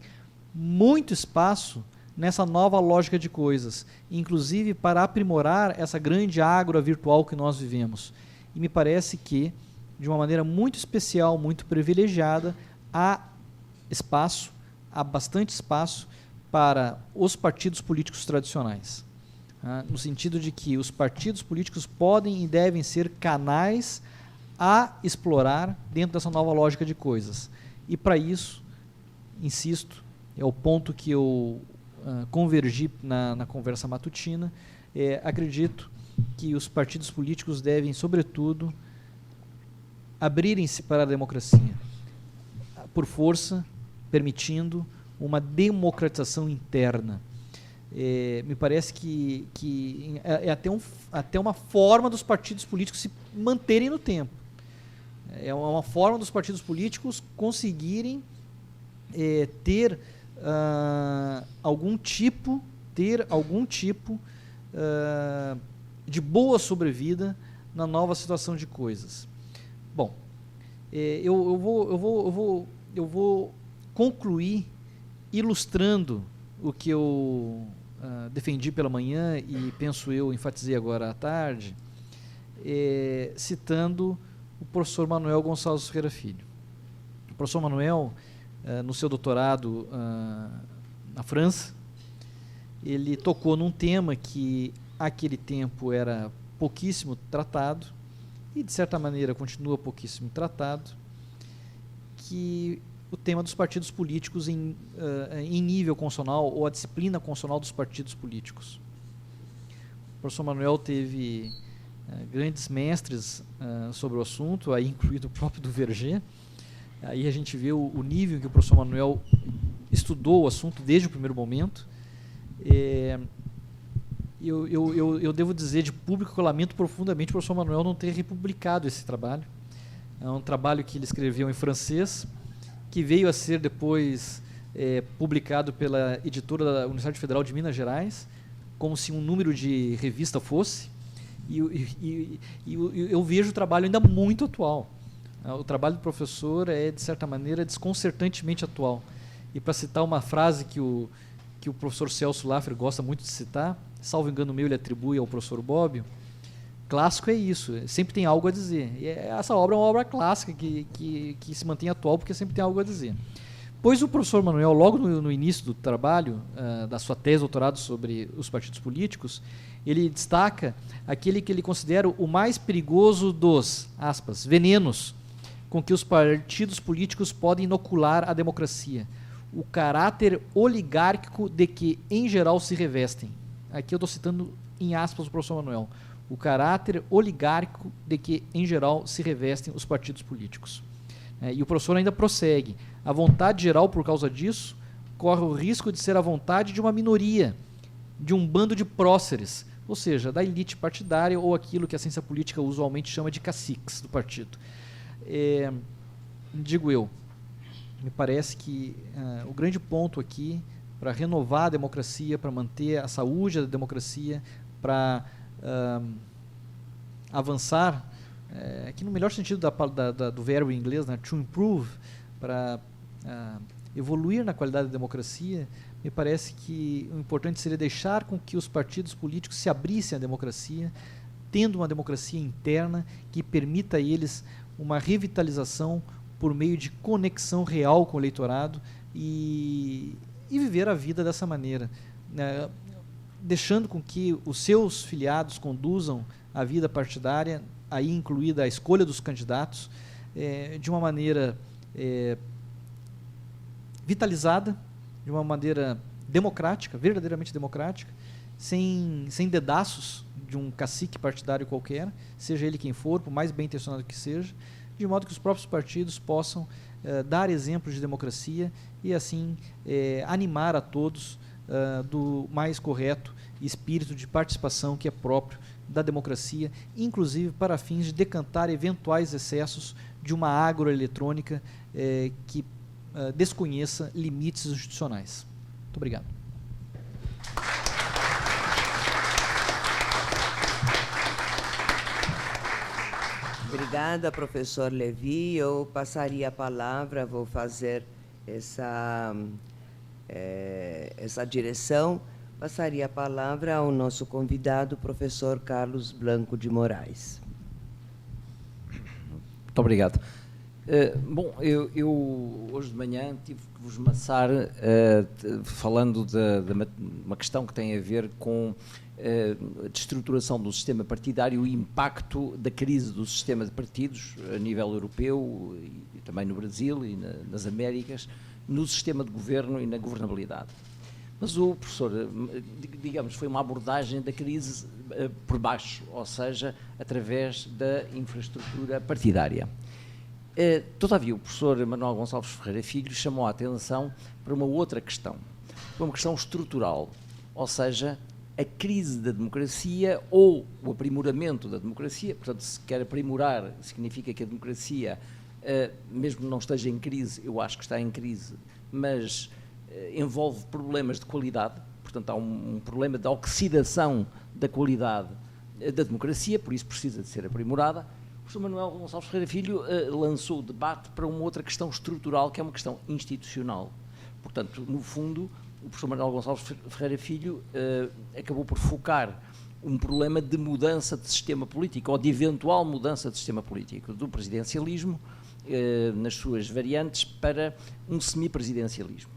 S4: muito espaço nessa nova lógica de coisas, inclusive para aprimorar essa grande ágora virtual que nós vivemos. E me parece que, de uma maneira muito especial, muito privilegiada, há espaço, há bastante espaço para os partidos políticos tradicionais. No sentido de que os partidos políticos podem e devem ser canais a explorar dentro dessa nova lógica de coisas. E para isso, insisto, é o ponto que eu convergi na conversa matutina, acredito que os partidos políticos devem, sobretudo, abrirem-se para a democracia, por força, permitindo uma democratização interna. Me parece que é até uma forma dos partidos políticos se manterem no tempo. É uma forma dos partidos políticos conseguirem ter algum tipo de boa sobrevida na nova situação de coisas. Bom, eu vou concluir ilustrando o que eu defendi pela manhã e penso eu enfatizei agora à tarde, citando o professor Manuel Gonçalves Ferreira Filho. O professor Manuel, no seu doutorado na França, ele tocou num tema que àquele tempo era pouquíssimo tratado e de certa maneira continua pouquíssimo tratado, que o tema dos partidos políticos em nível constitucional ou a disciplina constitucional dos partidos políticos. O professor Manuel teve grandes mestres sobre o assunto, aí incluído o próprio Duverger. Aí a gente vê o nível em que o professor Manuel estudou o assunto desde o primeiro momento. Eu devo dizer de público que eu lamento profundamente o professor Manuel não ter republicado esse trabalho. É um trabalho que ele escreveu em francês, que veio a ser depois publicado pela editora da Universidade Federal de Minas Gerais, como se um número de revista fosse, e eu vejo o trabalho ainda muito atual. O trabalho do professor é, de certa maneira, desconcertantemente atual. E para citar uma frase que o professor Celso Laffer gosta muito de citar, salvo engano meu, ele atribui ao professor Bobbio, clássico é isso, sempre tem algo a dizer. E essa obra é uma obra clássica que se mantém atual porque sempre tem algo a dizer. Pois o professor Manuel, logo no início do trabalho, da sua tese de doutorado sobre os partidos políticos, ele destaca aquele que ele considera o mais perigoso dos, aspas, venenos com que os partidos políticos podem inocular a democracia, o caráter oligárquico de que, em geral, se revestem. Aqui eu estou citando em aspas o professor Manuel. O caráter oligárquico de que, em geral, se revestem os partidos políticos. E o professor ainda prossegue. A vontade geral, por causa disso, corre o risco de ser a vontade de uma minoria, de um bando de próceres, ou seja, da elite partidária ou aquilo que a ciência política usualmente chama de caciques do partido. Digo eu, me parece que o grande ponto aqui para renovar a democracia, para manter a saúde da democracia, para avançar, aqui no melhor sentido do verbo em inglês, né, to improve, para evoluir na qualidade da democracia, me parece que o importante seria deixar com que os partidos políticos se abrissem à democracia, tendo uma democracia interna que permita a eles uma revitalização por meio de conexão real com o eleitorado e viver a vida dessa maneira, deixando com que os seus filiados conduzam a vida partidária, aí incluída a escolha dos candidatos, de uma maneira vitalizada, de uma maneira democrática, verdadeiramente democrática, sem dedaços de um cacique partidário qualquer, seja ele quem for, por mais bem intencionado que seja, de modo que os próprios partidos possam dar exemplos de democracia e assim animar a todos do mais correto espírito de participação que é próprio da democracia, inclusive para fins de decantar eventuais excessos de uma agroeletrônica que desconheça limites institucionais. Muito obrigado.
S2: Obrigada, professor Levi. Eu passaria a palavra, vou fazer essa direção. Passaria a palavra ao nosso convidado, professor Carlos Blanco de Moraes.
S5: Muito obrigado. Bom, eu hoje de manhã tive que vos maçar falando de uma questão que tem a ver com a destruturação do sistema partidário e o impacto da crise do sistema de partidos a nível europeu e também no Brasil e nas Américas, no sistema de governo e na governabilidade. Mas o professor, digamos, foi uma abordagem da crise por baixo, ou seja, através da infraestrutura partidária. Todavia, o professor Manuel Gonçalves Ferreira Filho chamou a atenção para uma outra questão, uma questão estrutural, ou seja, a crise da democracia ou o aprimoramento da democracia. Portanto, se quer aprimorar, significa que a democracia, mesmo que não esteja em crise, eu acho que está em crise, mas envolve problemas de qualidade, portanto há um problema de oxidação da qualidade da democracia, por isso precisa de ser aprimorada. O professor Manuel Gonçalves Ferreira Filho lançou o debate para uma outra questão estrutural, que é uma questão institucional. Portanto, no fundo, o professor Manuel Gonçalves Ferreira Filho acabou por focar um problema de mudança de sistema político, ou de eventual mudança de sistema político, do presidencialismo, nas suas variantes, para um semipresidencialismo.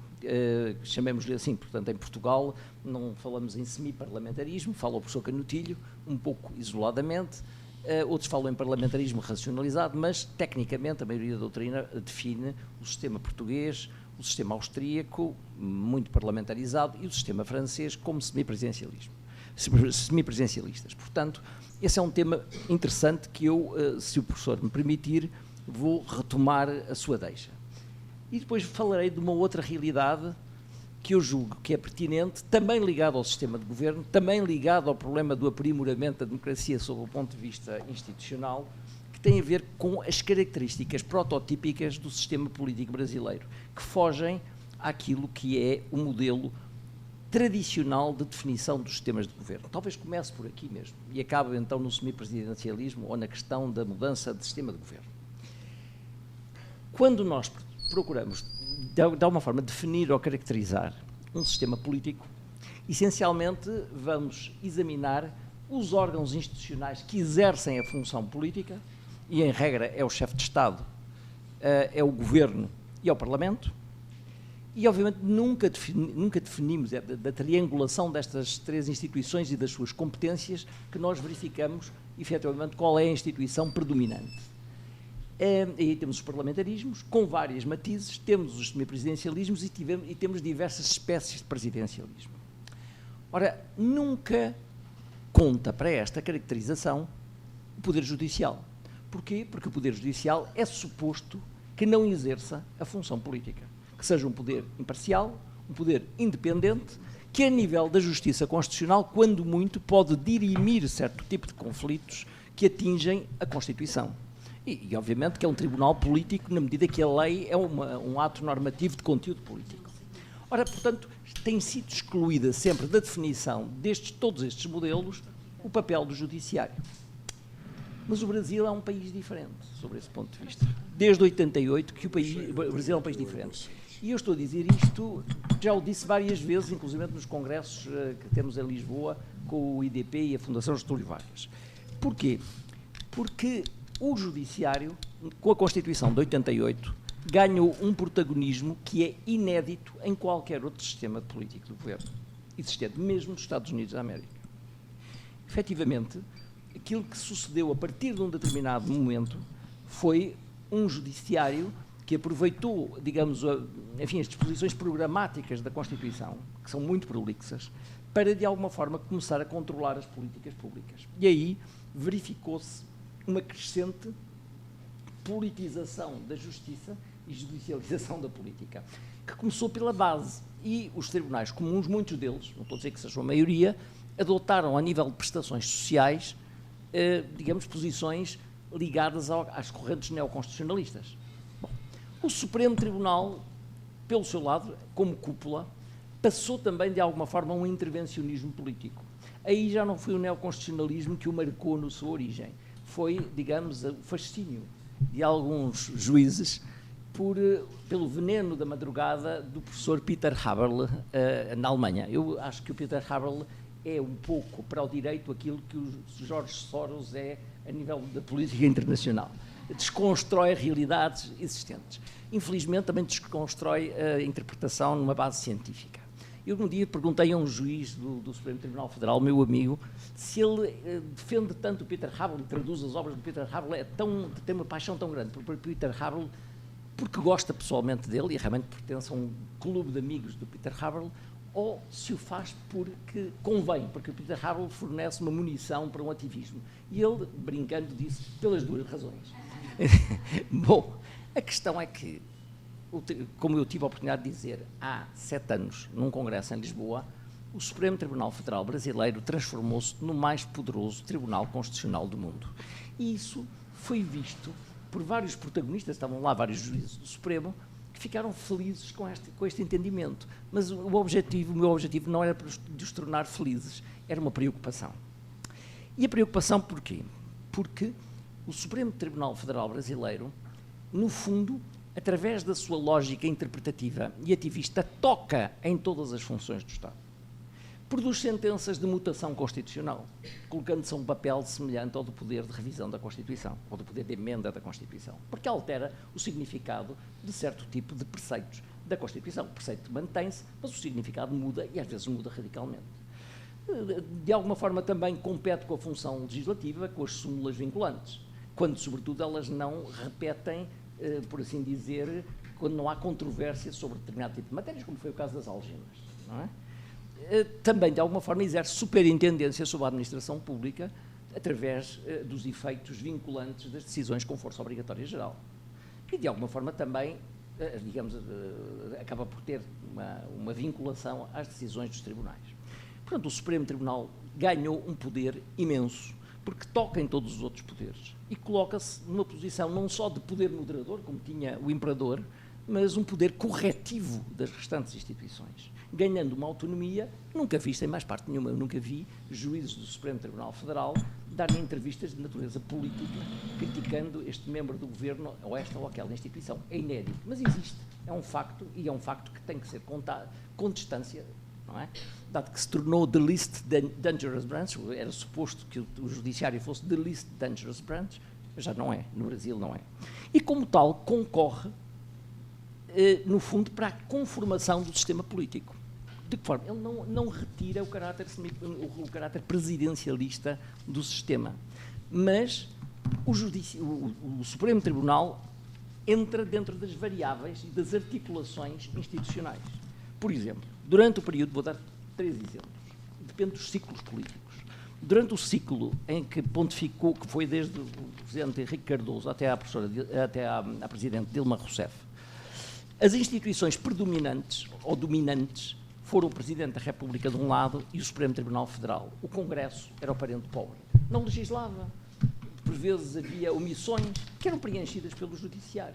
S5: Chamemos-lhe assim. Portanto, em Portugal não falamos em semi-parlamentarismo, fala o professor Canutilho, um pouco isoladamente, outros falam em parlamentarismo racionalizado, mas tecnicamente a maioria da doutrina define o sistema português, o sistema austríaco, muito parlamentarizado, e o sistema francês como semipresidencialistas. Portanto, esse é um tema interessante que eu, se o professor me permitir, vou retomar a sua deixa. E depois falarei de uma outra realidade que eu julgo que é pertinente, também ligado ao sistema de governo, também ligado ao problema do aprimoramento da democracia sob o ponto de vista institucional, que tem a ver com as características prototípicas do sistema político brasileiro, que fogem àquilo que é o modelo tradicional de definição dos sistemas de governo. Talvez comece por aqui mesmo e acabe então no semipresidencialismo ou na questão da mudança de sistema de governo. Quando nós procuramos, de alguma forma, definir ou caracterizar um sistema político, essencialmente vamos examinar os órgãos institucionais que exercem a função política, e em regra é o chefe de Estado, é o Governo e é o Parlamento, e obviamente nunca definimos, da triangulação destas três instituições e das suas competências, que nós verificamos, efetivamente, qual é a instituição predominante. Aí temos os parlamentarismos, com várias matizes, temos os semipresidencialismos e temos diversas espécies de presidencialismo. Ora, nunca conta para esta caracterização o Poder Judicial. Porquê? Porque o Poder Judicial é suposto que não exerça a função política, que seja um poder imparcial, um poder independente, que a nível da justiça constitucional, quando muito, pode dirimir certo tipo de conflitos que atingem a Constituição. E obviamente que é um tribunal político na medida que a lei é um ato normativo de conteúdo político. Ora, portanto, tem sido excluída sempre da definição de todos estes modelos o papel do judiciário. Mas o Brasil é um país diferente, sobre esse ponto de vista. Desde 88 que o Brasil é um país diferente. E eu estou a dizer isto, já o disse várias vezes, inclusive nos congressos que temos em Lisboa, com o IDP e a Fundação Getúlio Vargas. Porquê? Porque o Judiciário, com a Constituição de 88, ganhou um protagonismo que é inédito em qualquer outro sistema político do governo, existente mesmo nos Estados Unidos da América. Efetivamente, aquilo que sucedeu a partir de um determinado momento foi um Judiciário que aproveitou, digamos, as disposições programáticas da Constituição, que são muito prolixas, para, de alguma forma, começar a controlar as políticas públicas. E aí verificou-se uma crescente politização da justiça e judicialização da política, que começou pela base, e os tribunais comuns, muitos deles, não estou a dizer que seja a maioria, adotaram a nível de prestações sociais, digamos, posições ligadas às correntes neoconstitucionalistas. Bom, o Supremo Tribunal, pelo seu lado, como cúpula, passou também, de alguma forma, a um intervencionismo político. Aí já não foi o neoconstitucionalismo que o marcou na sua origem. foi, digamos, o fascínio de alguns juízes pelo veneno da madrugada do professor Peter Haberle na Alemanha. Eu acho que o Peter Haberle é um pouco para o direito aquilo que o George Soros é a nível da política internacional. Desconstrói realidades existentes. Infelizmente, também desconstrói a interpretação numa base científica. Eu um dia perguntei a um juiz do Supremo Tribunal Federal, meu amigo, se ele defende tanto o Peter Haberle, traduz as obras do Peter Haberle, tem uma paixão tão grande por Peter Haberle, porque gosta pessoalmente dele e realmente pertence a um clube de amigos do Peter Haberle, ou se o faz porque convém, porque o Peter Haberle fornece uma munição para um ativismo. E ele, brincando, disse pelas duas razões. Bom, a questão é que, como eu tive a oportunidade de dizer há 7 anos, num congresso em Lisboa, o Supremo Tribunal Federal brasileiro transformou-se no mais poderoso tribunal constitucional do mundo. E isso foi visto por vários protagonistas, estavam lá vários juízes do Supremo, que ficaram felizes com este entendimento. Mas o meu objetivo não era de os tornar felizes, era uma preocupação. E a preocupação porquê? Porque o Supremo Tribunal Federal brasileiro, no fundo, através da sua lógica interpretativa e ativista, toca em todas as funções do Estado. Produz sentenças de mutação constitucional, colocando-se a um papel semelhante ao do poder de revisão da Constituição, ou do poder de emenda da Constituição, porque altera o significado de certo tipo de preceitos da Constituição. O preceito mantém-se, mas o significado muda, e às vezes muda radicalmente. De alguma forma também compete com a função legislativa, com as súmulas vinculantes, quando, sobretudo, elas não repetem, por assim dizer, quando não há controvérsia sobre determinado tipo de matérias, como foi o caso das algemas, não é? Também, de alguma forma, exerce superintendência sobre a administração pública através dos efeitos vinculantes das decisões com força obrigatória geral. E, de alguma forma, também, digamos, acaba por ter uma vinculação às decisões dos tribunais. Portanto, o Supremo Tribunal ganhou um poder imenso, porque toca em todos os outros poderes e coloca-se numa posição não só de poder moderador, como tinha o imperador, mas um poder corretivo das restantes instituições, ganhando uma autonomia nunca vista em mais parte nenhuma. Eu nunca vi juízes do Supremo Tribunal Federal darem entrevistas de natureza política, criticando este membro do governo ou esta ou aquela instituição. É inédito, mas existe. É um facto, e é um facto que tem que ser contado com distância, não é? Dado que se tornou the least dangerous branch, era suposto que o judiciário fosse the least dangerous branch, já não é, no Brasil não é. E como tal, concorre, no fundo, para a conformação do sistema político. De que forma? Ele não retira o caráter presidencialista do sistema, mas o Supremo Tribunal entra dentro das variáveis e das articulações institucionais. Por exemplo, durante o período, vou dar 3 exemplos, depende dos ciclos políticos. Durante o ciclo em que pontificou, que foi desde o presidente Henrique Cardoso até à presidente Dilma Rousseff, as instituições predominantes ou dominantes foram o Presidente da República de um lado e o Supremo Tribunal Federal. O Congresso era o parente pobre. Não legislava. Por vezes havia omissões que eram preenchidas pelo Judiciário.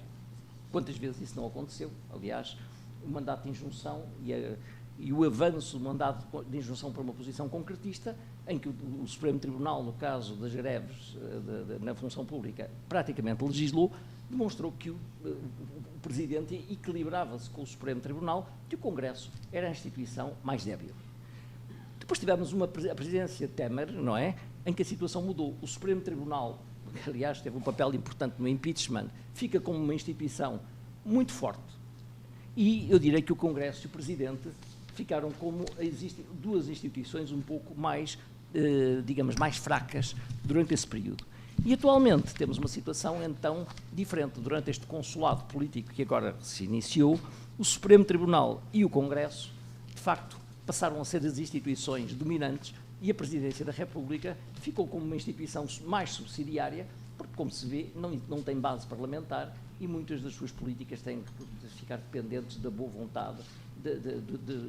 S5: Quantas vezes isso não aconteceu? Aliás, o mandato de injunção e o avanço do mandato de injunção para uma posição concretista, em que o Supremo Tribunal, no caso das greves na função pública, praticamente legislou, demonstrou que o Presidente equilibrava-se com o Supremo Tribunal, que o Congresso era a instituição mais débil. Depois tivemos a presidência Temer, não é? Em que a situação mudou. O Supremo Tribunal, que aliás teve um papel importante no impeachment, fica como uma instituição muito forte. E eu direi que o Congresso e o Presidente ficaram como existem 2 instituições um pouco mais, digamos, mais fracas durante esse período. E atualmente temos uma situação então diferente. Durante este consulado político que agora se iniciou, o Supremo Tribunal e o Congresso, de facto, passaram a ser as instituições dominantes e a Presidência da República ficou como uma instituição mais subsidiária, porque, como se vê, não tem base parlamentar e muitas das suas políticas têm de ficar dependentes da boa vontade,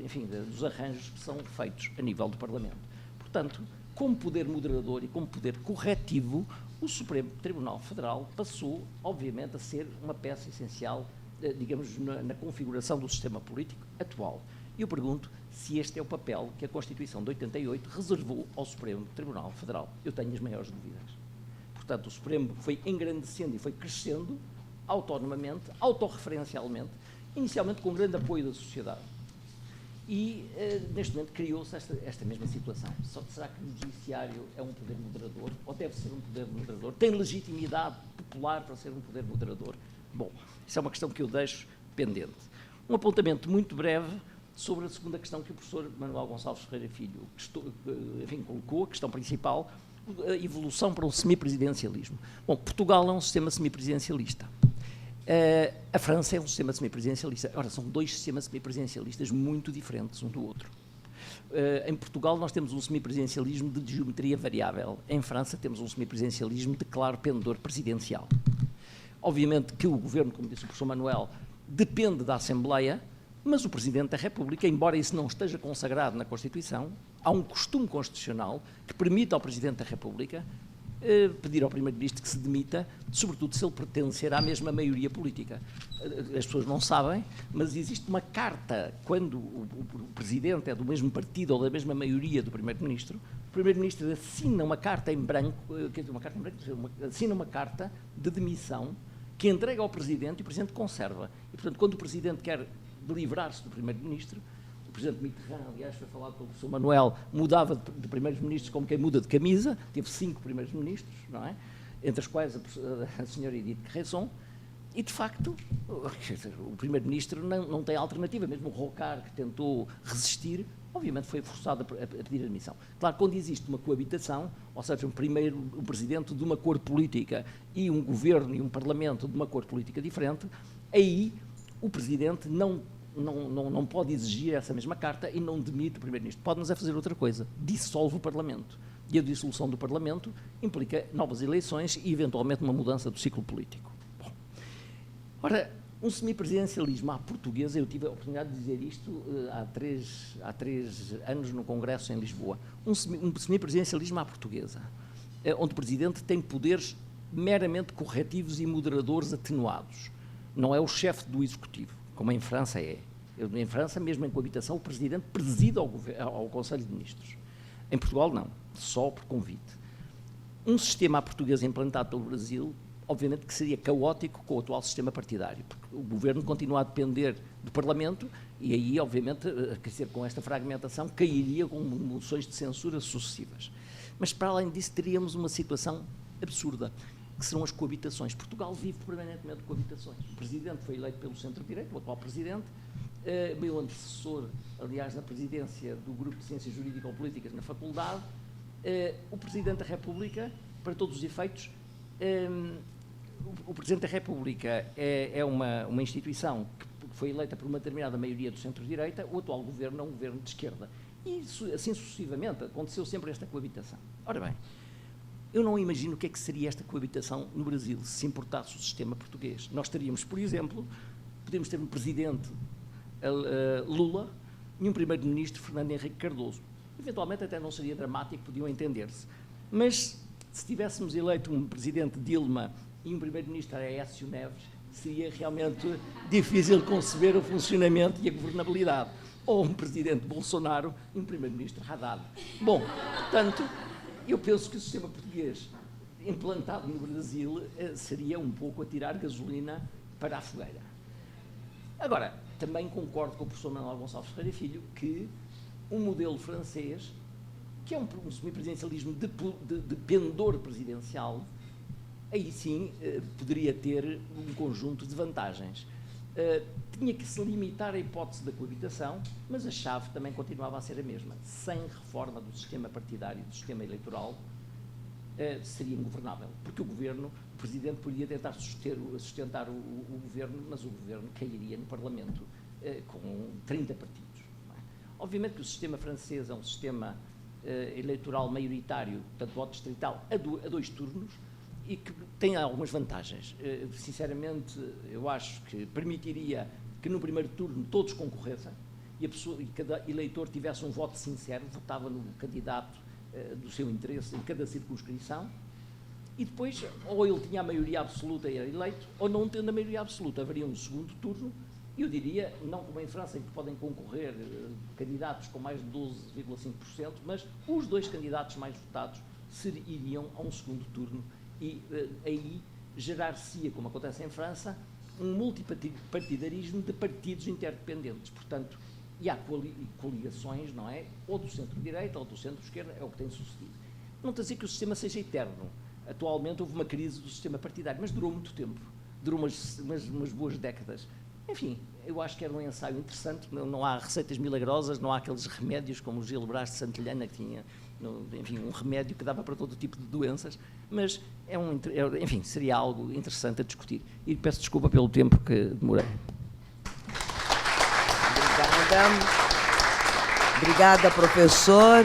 S5: enfim, dos arranjos que são feitos a nível do Parlamento. Portanto, como poder moderador e como poder corretivo, o Supremo Tribunal Federal passou, obviamente, a ser uma peça essencial, digamos, na configuração do sistema político atual. E eu pergunto se este é o papel que a Constituição de 88 reservou ao Supremo Tribunal Federal. Eu tenho as maiores dúvidas. portanto, o Supremo foi engrandecendo e foi crescendo autonomamente, autorreferencialmente, inicialmente com grande apoio da sociedade. E, neste momento, criou-se esta mesma situação. Só será que o judiciário é um poder moderador? Ou deve ser um poder moderador? Tem legitimidade popular para ser um poder moderador? Bom, isso é uma questão que eu deixo pendente. Um apontamento muito breve sobre a segunda questão que o professor Manuel Gonçalves Ferreira Filho colocou, a questão principal, a evolução para um semipresidencialismo. Bom, Portugal é um sistema semipresidencialista. A França é um sistema semipresidencialista. Ora, são dois sistemas semipresidencialistas muito diferentes um do outro. Em Portugal nós temos um semipresidencialismo de geometria variável. Em França temos um semipresidencialismo de claro pendor presidencial. Obviamente que o governo, como disse o professor Manuel, depende da Assembleia, mas o Presidente da República, embora isso não esteja consagrado na Constituição, há um costume constitucional que permite ao Presidente da República pedir ao Primeiro-Ministro que se demita, sobretudo se ele pertencer à mesma maioria política. As pessoas não sabem, mas existe uma carta, quando o Presidente é do mesmo partido ou da mesma maioria do Primeiro-Ministro, o Primeiro-Ministro assina uma carta em branco, assina uma carta de demissão que entrega ao Presidente e o Presidente conserva. E, portanto, quando o Presidente quer livrar-se do Primeiro-Ministro, o Presidente Mitterrand, aliás, foi falado pelo professor Manuel, mudava de primeiros-ministros como quem muda de camisa, teve 5 primeiros-ministros, não é? Entre os quais a senhora Edith Cresson, e, de facto, o primeiro-ministro não tem alternativa, mesmo o Rocard, que tentou resistir, obviamente foi forçado a pedir admissão. Claro, quando existe uma coabitação, ou seja, um presidente de uma cor política e um governo e um parlamento de uma cor política diferente, aí o presidente não pode exigir essa mesma carta e não demite o primeiro-ministro. Pode-nos fazer outra coisa, dissolve o Parlamento. E a dissolução do Parlamento implica novas eleições e, eventualmente, uma mudança do ciclo político. Bom, ora, um semipresidencialismo à portuguesa, eu tive a oportunidade de dizer isto há três anos no Congresso em Lisboa, um semipresidencialismo à portuguesa, onde o Presidente tem poderes meramente corretivos e moderadores atenuados. Não é o chefe do Executivo, como em França é. Em França, mesmo em coabitação, o Presidente preside ao Conselho de Ministros. Em Portugal, não, só por convite. Um sistema à portuguesa implantado pelo Brasil, obviamente que seria caótico com o atual sistema partidário, porque o Governo continua a depender do Parlamento e aí, obviamente, quer dizer, com esta fragmentação, cairia com moções de censura sucessivas. Mas, para além disso, teríamos uma situação absurda, que serão as coabitações. Portugal vive permanentemente coabitações. O Presidente foi eleito pelo centro-direita, o atual Presidente, meu antecessor, aliás, na presidência do Grupo de Ciências Jurídico-Políticas na Faculdade, o Presidente da República, para todos os efeitos, o Presidente da República é uma instituição que foi eleita por uma determinada maioria do centro-direita, o atual Governo é um Governo de esquerda. E isso, assim sucessivamente, aconteceu sempre esta coabitação. Ora bem, eu não imagino o que é que seria esta coabitação no Brasil, se se importasse o sistema português. Nós teríamos, por exemplo, podemos ter um Presidente Lula e um Primeiro-Ministro Fernando Henrique Cardoso. Eventualmente até não seria dramático, podiam entender-se. Mas, se tivéssemos eleito um Presidente Dilma e um Primeiro-Ministro Aécio Neves, seria realmente difícil conceber o funcionamento e a governabilidade. Ou um Presidente Bolsonaro e um Primeiro-Ministro Haddad. Bom, portanto, eu penso que o sistema português implantado no Brasil seria um pouco a tirar gasolina para a fogueira. Agora, também concordo com o professor Manuel Gonçalves Ferreira Filho que um modelo francês, que é um semipresidencialismo de pendor presidencial, aí sim poderia ter um conjunto de vantagens. Tinha que se limitar à hipótese da coabitação, mas a chave também continuava a ser a mesma. Sem reforma do sistema partidário e do sistema eleitoral, seria ingovernável, porque o Presidente poderia tentar sustentar o Governo, mas o Governo cairia no Parlamento com 30 partidos. Não é? Obviamente que o sistema francês é um sistema eleitoral maioritário, portanto, voto distrital, a 2 turnos, e que tem algumas vantagens. Sinceramente, eu acho que permitiria que no primeiro turno todos concorressem e cada eleitor tivesse um voto sincero, votava no candidato do seu interesse em cada circunscrição, e depois ou ele tinha a maioria absoluta e era eleito, ou não tendo a maioria absoluta, haveria um segundo turno, e eu diria, não como em França, em que podem concorrer candidatos com mais de 12,5%, mas os 2 candidatos mais votados iriam a um segundo turno E aí gerar-se, como acontece em França, um multipartidarismo de partidos interdependentes. Portanto, e há coligações, não é? Ou do centro-direita ou do centro-esquerda, é o que tem sucedido. Não estou a dizer que o sistema seja eterno. Atualmente houve uma crise do sistema partidário, mas durou muito tempo. Durou umas boas décadas. Enfim, eu acho que era um ensaio interessante. Não há receitas milagrosas, não há aqueles remédios como o Gil Brás de Santillana, que tinha, enfim, um remédio que dava para todo tipo de doenças. Mas, enfim, seria algo interessante a discutir. E peço desculpa pelo tempo que demorei.
S2: Obrigada, professor.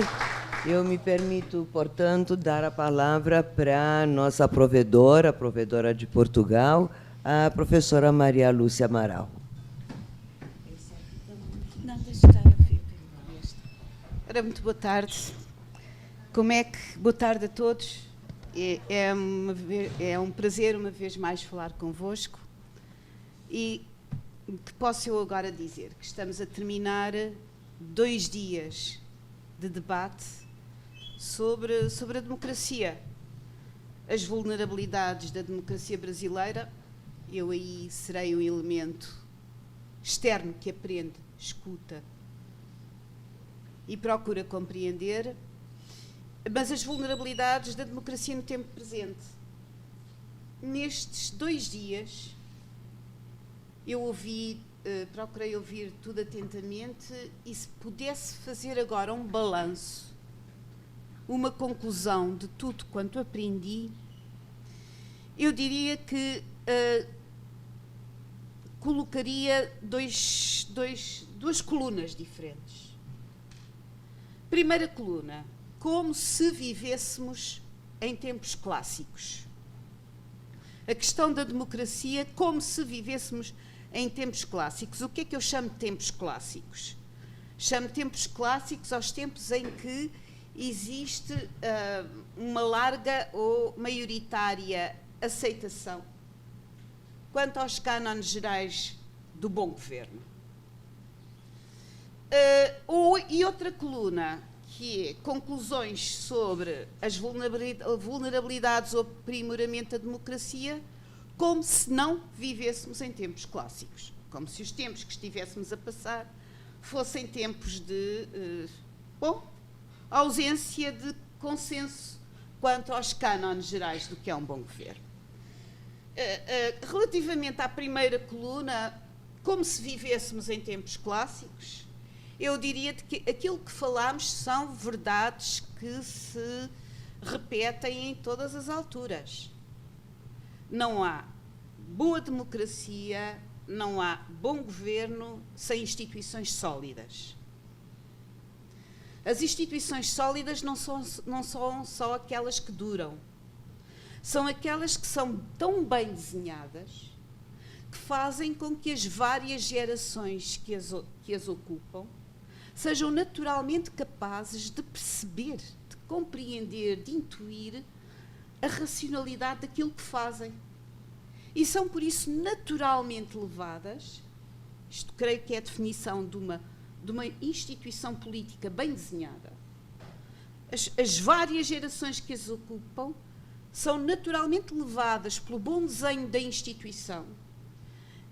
S2: Eu me permito, portanto, dar a palavra para a nossa provedora, a provedora de Portugal, a professora Maria Lúcia Amaral.
S6: Não, deixa estar a ver. Ora, muito boa tarde. Boa tarde a todos. É um prazer, uma vez mais, falar convosco. E o que posso eu agora dizer? Que estamos a terminar 2 dias de debate sobre a democracia. As vulnerabilidades da democracia brasileira. Eu aí serei um elemento externo que aprende, escuta e procura compreender, mas as vulnerabilidades da democracia no tempo presente. Nestes 2 dias, eu procurei ouvir tudo atentamente e se pudesse fazer agora um balanço, uma conclusão de tudo quanto aprendi, eu diria que colocaria duas colunas diferentes. Primeira coluna, como se vivêssemos em tempos clássicos. A questão da democracia, como se vivêssemos em tempos clássicos. O que é que eu chamo de tempos clássicos? Chamo de tempos clássicos aos tempos em que existe uma larga ou maioritária aceitação quanto aos cânones gerais do bom governo. E outra coluna, que é conclusões sobre as vulnerabilidades ou aprimoramento da democracia, como se não vivêssemos em tempos clássicos, como se os tempos que estivéssemos a passar fossem tempos de ausência de consenso quanto aos cânones gerais do que é um bom governo. Relativamente à primeira coluna, como se vivêssemos em tempos clássicos, eu diria que aquilo que falámos são verdades que se repetem em todas as alturas. Não há boa democracia, não há bom governo sem instituições sólidas. As instituições sólidas não são só aquelas que duram. São aquelas que são tão bem desenhadas que fazem com que as várias gerações que as ocupam sejam naturalmente capazes de perceber, de compreender, de intuir a racionalidade daquilo que fazem. E são, por isso, naturalmente levadas, isto creio que é a definição de uma instituição política bem desenhada. As várias gerações que as ocupam são naturalmente levadas pelo bom desenho da instituição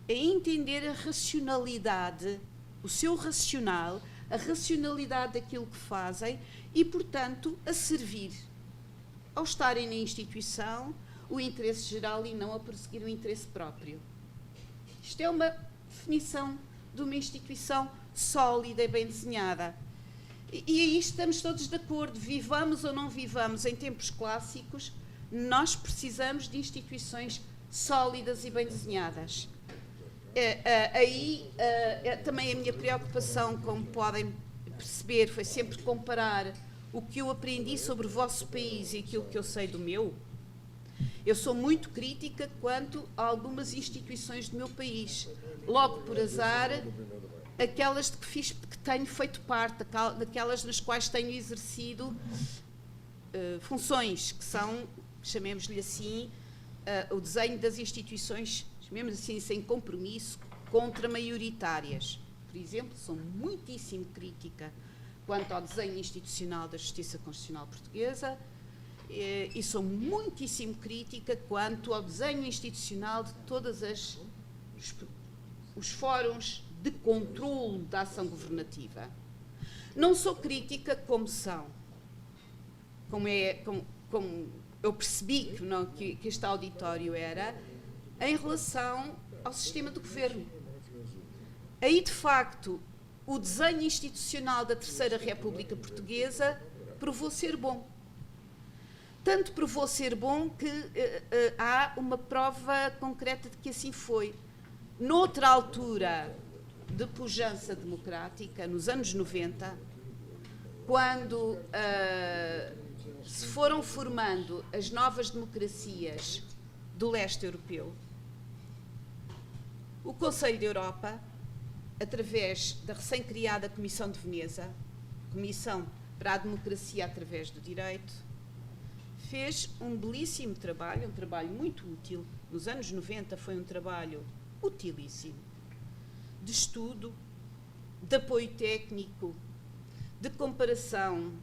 S6: a entender a racionalidade, o seu racional, a racionalidade daquilo que fazem e, portanto, a servir, ao estarem na instituição, o interesse geral e não a perseguir o interesse próprio. Isto é uma definição de uma instituição sólida e bem desenhada. E aí estamos todos de acordo, vivamos ou não vivamos em tempos clássicos, nós precisamos de instituições sólidas e bem desenhadas. Também a minha preocupação, como podem perceber, foi sempre comparar o que eu aprendi sobre o vosso país e aquilo que eu sei do meu. Eu sou muito crítica quanto a algumas instituições do meu país. Logo por azar, aquelas que tenho feito parte, daquelas nas quais tenho exercido funções, que são, chamemos-lhe assim, o desenho das instituições, chamemos assim, sem compromisso, contra-maioritárias. Por exemplo, sou muitíssimo crítica quanto ao desenho institucional da Justiça Constitucional Portuguesa e sou muitíssimo crítica quanto ao desenho institucional de todos os fóruns de controlo da ação governativa. Não sou crítica como eu percebi que este auditório era, em relação ao sistema de governo. Aí, de facto, o desenho institucional da Terceira República Portuguesa provou ser bom. Tanto provou ser bom que há uma prova concreta de que assim foi. Noutra altura de pujança democrática, nos anos 90, quando se foram formando as novas democracias do leste europeu, o Conselho da Europa, através da recém-criada Comissão de Veneza, Comissão para a Democracia através do Direito, fez um belíssimo trabalho, um trabalho muito útil. Nos anos 90 foi um trabalho utilíssimo, de estudo, de apoio técnico, de comparação,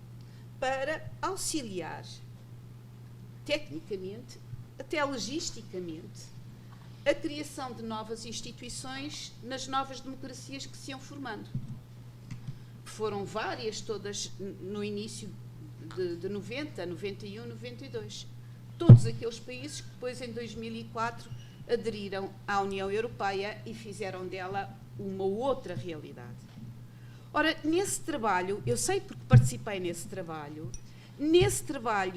S6: para auxiliar, tecnicamente, até logisticamente, a criação de novas instituições nas novas democracias que se iam formando. Foram várias, todas no início de 90, 91, 92. Todos aqueles países que depois, em 2004, aderiram à União Europeia e fizeram dela uma outra realidade. Ora, nesse trabalho, eu sei porque participei nesse trabalho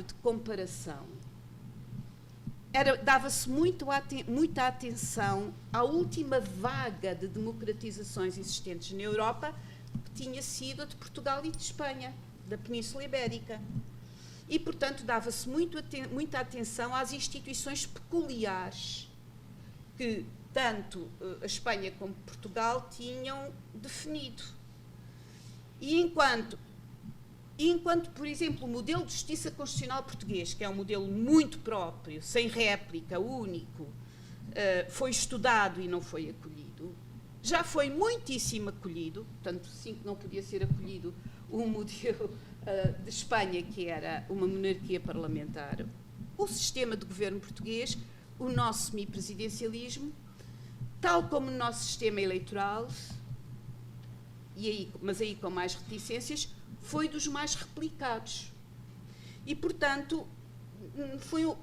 S6: de comparação, dava-se muita atenção à última vaga de democratizações existentes na Europa, que tinha sido a de Portugal e de Espanha, da Península Ibérica. E, portanto, dava-se muita atenção às instituições peculiares que tanto a Espanha como Portugal tinham definido. E enquanto, por exemplo, o modelo de justiça constitucional português, que é um modelo muito próprio, sem réplica, único, foi estudado e não foi acolhido, já foi muitíssimo acolhido, tanto sim que não podia ser acolhido o modelo de Espanha, que era uma monarquia parlamentar, o sistema de governo português, o nosso semipresidencialismo, tal como o nosso sistema eleitoral, mas aí com mais reticências, foi dos mais replicados. E, portanto,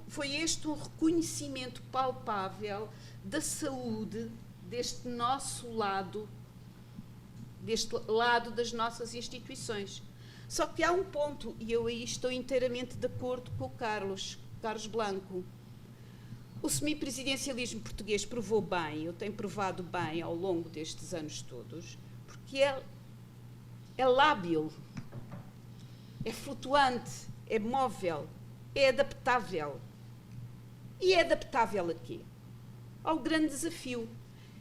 S6: foi este um reconhecimento palpável da saúde deste lado das nossas instituições. Só que há um ponto, e eu aí estou inteiramente de acordo com o Carlos Blanco. O semipresidencialismo português provou bem, eu tenho provado bem ao longo destes anos todos, porque é lábil, é flutuante, é móvel, é adaptável. E é adaptável a quê? Ao grande desafio.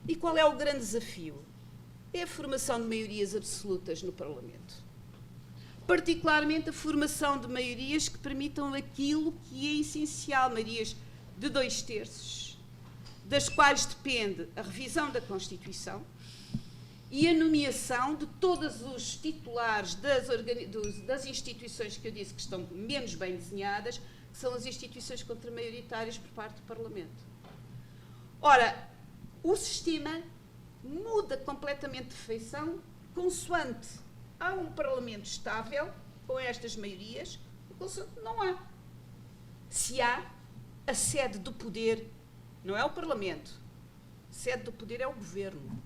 S6: E qual é o grande desafio? É a formação de maiorias absolutas no Parlamento. Particularmente a formação de maiorias que permitam aquilo que é essencial, maiorias de 2/3, das quais depende a revisão da Constituição e a nomeação de todos os titulares das instituições que eu disse que estão menos bem desenhadas, que são as instituições contramaioritárias por parte do Parlamento. Ora, o sistema muda completamente de feição consoante há um Parlamento estável, com estas maiorias, e consoante não há. Se há, a sede do poder não é o Parlamento, a sede do poder é o Governo,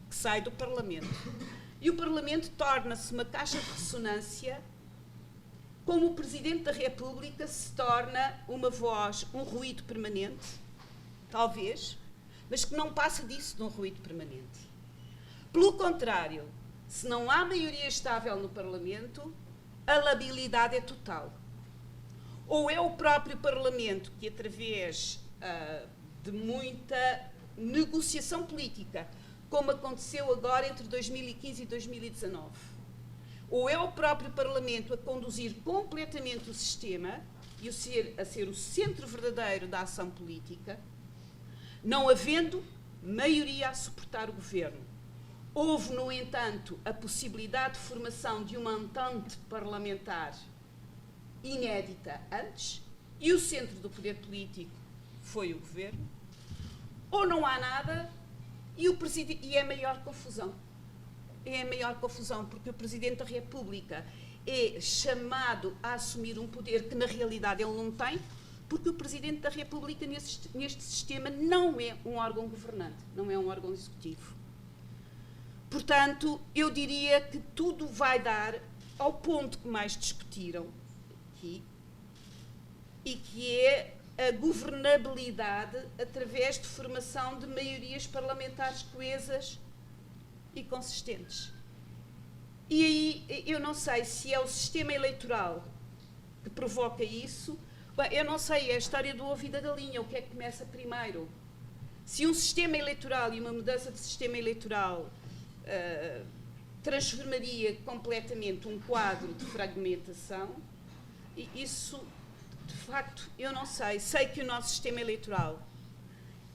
S6: que sai do Parlamento. E o Parlamento torna-se uma caixa de ressonância, como o Presidente da República se torna uma voz, um ruído permanente, talvez, mas que não passa disso de um ruído permanente. Pelo contrário, se não há maioria estável no Parlamento, a labilidade é total. Ou é o próprio Parlamento que, através de muita negociação política, como aconteceu agora entre 2015 e 2019, ou é o próprio Parlamento a conduzir completamente o sistema e a ser o centro verdadeiro da ação política, não havendo maioria a suportar o governo. Houve, no entanto, a possibilidade de formação de uma entente parlamentar inédita antes, e o centro do poder político foi o governo, ou não há nada e é a maior confusão. É a maior confusão, porque o Presidente da República é chamado a assumir um poder que na realidade ele não tem, porque o Presidente da República neste sistema não é um órgão governante, não é um órgão executivo. Portanto, eu diria que tudo vai dar ao ponto que mais discutiram aqui, e que é a governabilidade através de formação de maiorias parlamentares coesas e consistentes. E aí, eu não sei se é o sistema eleitoral que provoca isso. Bem, eu não sei, é a história do ovo e da galinha, o que é que começa primeiro? Se um sistema eleitoral e uma mudança de sistema eleitoral transformaria completamente um quadro de fragmentação, e isso, de facto, eu não sei. Sei que o nosso sistema eleitoral,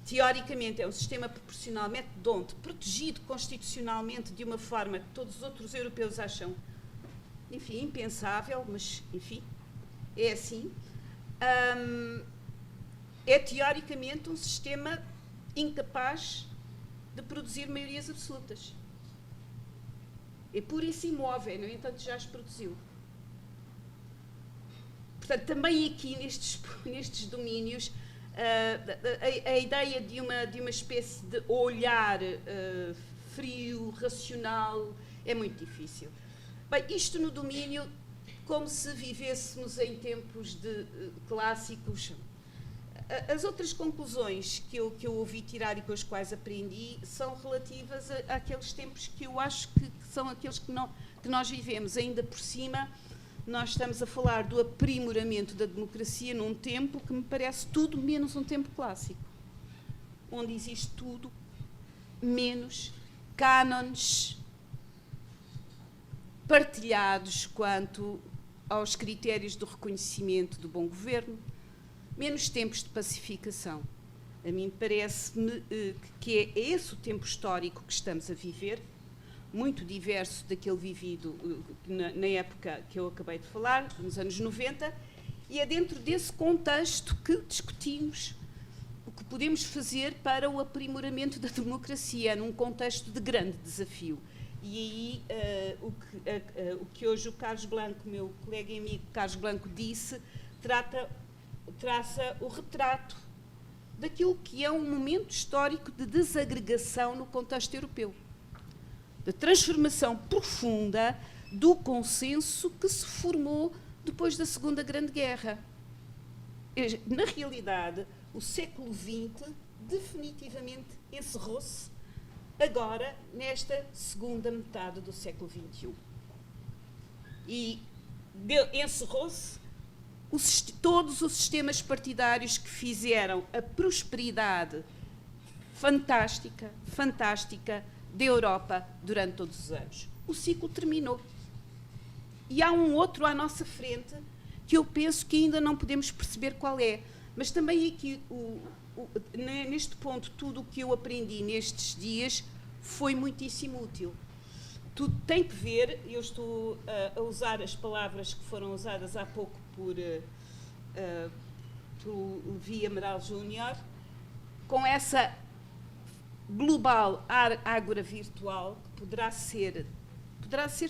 S6: teoricamente, é um sistema proporcionalmente protegido constitucionalmente de uma forma que todos os outros europeus acham, enfim, impensável, mas, enfim, é assim. É teoricamente um sistema incapaz de produzir maiorias absolutas. É puro e imóvel, no entanto já as produziu. Portanto, também aqui nestes domínios, a ideia de uma espécie de olhar frio, racional, é muito difícil. Bem, isto no domínio, como se vivêssemos em tempos clássicos. As outras conclusões que eu ouvi tirar e com as quais aprendi são relativas àqueles tempos que eu acho que são aqueles que nós vivemos. Ainda por cima, nós estamos a falar do aprimoramento da democracia num tempo que me parece tudo menos um tempo clássico, onde existe tudo menos cânones partilhados quanto aos critérios do reconhecimento do bom governo, menos tempos de pacificação. A mim parece-me que é esse o tempo histórico que estamos a viver, muito diverso daquele vivido na época que eu acabei de falar, nos anos 90, e é dentro desse contexto que discutimos o que podemos fazer para o aprimoramento da democracia, num contexto de grande desafio. E aí o que hoje o Carlos Blanco, meu colega e amigo Carlos Blanco, disse, traça o retrato daquilo que é um momento histórico de desagregação no contexto europeu, de transformação profunda do consenso que se formou depois da Segunda Grande Guerra. Na realidade, o século XX definitivamente encerrou-se agora nesta segunda metade do século XXI. E encerrou-se todos os sistemas partidários que fizeram a prosperidade fantástica da Europa durante todos os anos. O ciclo terminou. E há um outro à nossa frente que eu penso que ainda não podemos perceber qual é. Mas também aqui, neste ponto, tudo o que eu aprendi nestes dias foi muitíssimo útil. Tudo tem que ver, eu estou a usar as palavras que foram usadas há pouco por Levi Amaral Júnior, com essa global ágora virtual, que poderá ser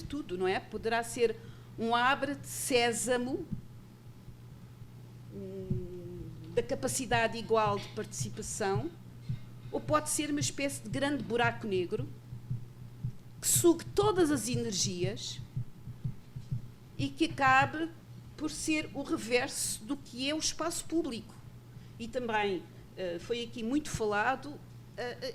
S6: tudo, não é? Poderá ser um abre de sésamo da capacidade igual de participação, ou pode ser uma espécie de grande buraco negro que sugue todas as energias e que acabe por ser o reverso do que é o espaço público. E também foi aqui muito falado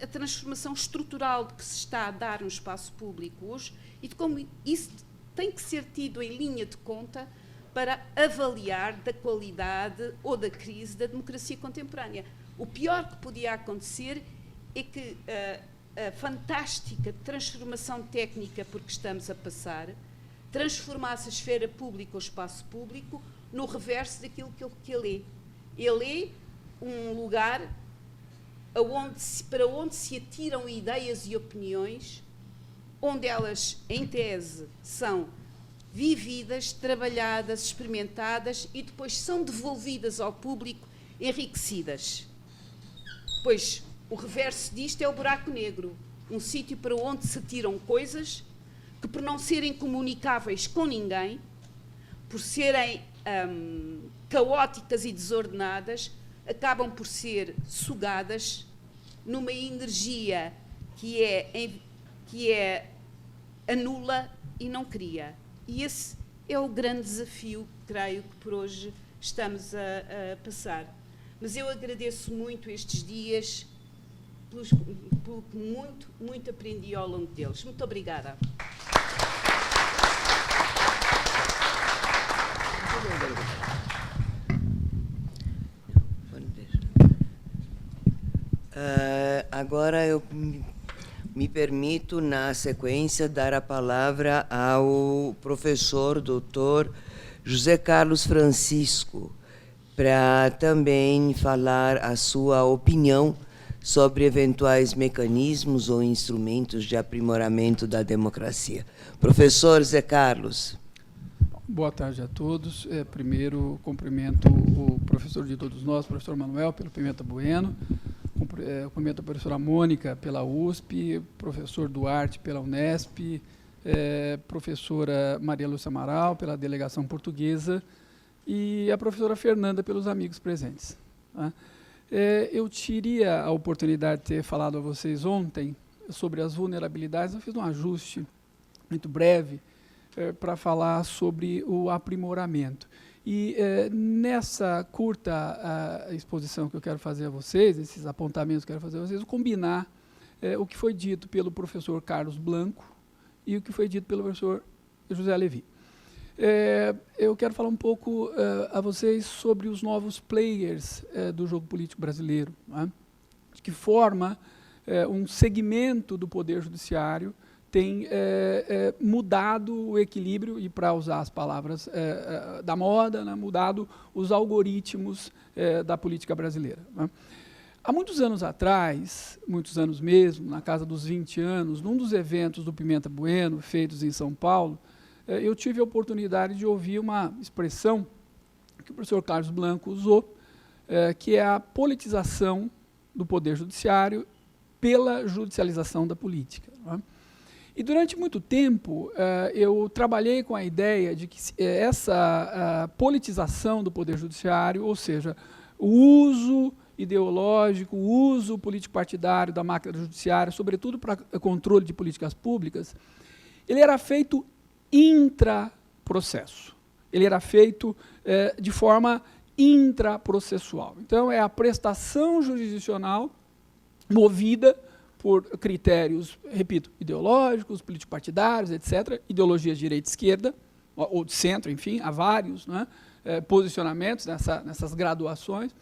S6: a transformação estrutural que se está a dar no espaço público hoje e de como isso tem que ser tido em linha de conta para avaliar da qualidade ou da crise da democracia contemporânea. O pior que podia acontecer é que a fantástica transformação técnica por que estamos a passar transformasse a esfera pública ou o espaço público no reverso daquilo que ele é. Ele é um lugar para onde se atiram ideias e opiniões, onde elas, em tese, são vividas, trabalhadas, experimentadas e depois são devolvidas ao público enriquecidas. Pois o reverso disto é o buraco negro, um sítio para onde se tiram coisas que, por não serem comunicáveis com ninguém, por serem caóticas e desordenadas, acabam por ser sugadas numa energia que é anula e não cria. E esse é o grande desafio, creio, que por hoje estamos a passar. Mas eu agradeço muito estes dias, pelo que muito aprendi ao longo deles. Muito obrigada.
S2: Agora eu me permito, na sequência, dar a palavra ao professor doutor José Carlos Francisco, para também falar a sua opinião sobre eventuais mecanismos ou instrumentos de aprimoramento da democracia. Professor Zé Carlos.
S7: Boa tarde a todos. Primeiro, cumprimento o professor de todos nós, professor Manuel, pelo Pimenta Bueno, cumprimento a professora Mônica pela USP, professor Duarte pela Unesp, professora Maria Lúcia Amaral pela delegação portuguesa e a professora Fernanda pelos amigos presentes. Tá? Eu teria a oportunidade de ter falado a vocês ontem sobre as vulnerabilidades. Eu fiz um ajuste muito breve para falar sobre o aprimoramento. E nessa curta exposição que eu quero fazer a vocês, esses apontamentos que eu quero fazer a vocês, eu combinar o que foi dito pelo professor Carlos Blanco e o que foi dito pelo professor José Levi. Eu quero falar um pouco a vocês sobre os novos players do jogo político brasileiro, né? De que forma um segmento do Poder Judiciário tem mudado o equilíbrio, e para usar as palavras da moda, né, mudado os algoritmos da política brasileira. Né? Há muitos anos atrás, muitos anos mesmo, na casa dos 20 anos, num dos eventos do Pimenta Bueno, feitos em São Paulo, eu tive a oportunidade de ouvir uma expressão que o professor Carlos Blanco usou, que é a politização do Poder Judiciário pela judicialização da política. Né? E durante muito tempo eu trabalhei com a ideia de que essa politização do Poder Judiciário, ou seja, o uso ideológico, o uso político-partidário da máquina judiciária, sobretudo para controle de políticas públicas, ele era feito intraprocesso. Ele era feito de forma intraprocessual. Então, é a prestação jurisdicional movida por critérios, repito, ideológicos, político-partidários, etc., ideologias de direita e esquerda, ou de centro, enfim, há vários, né, posicionamentos nessas graduações,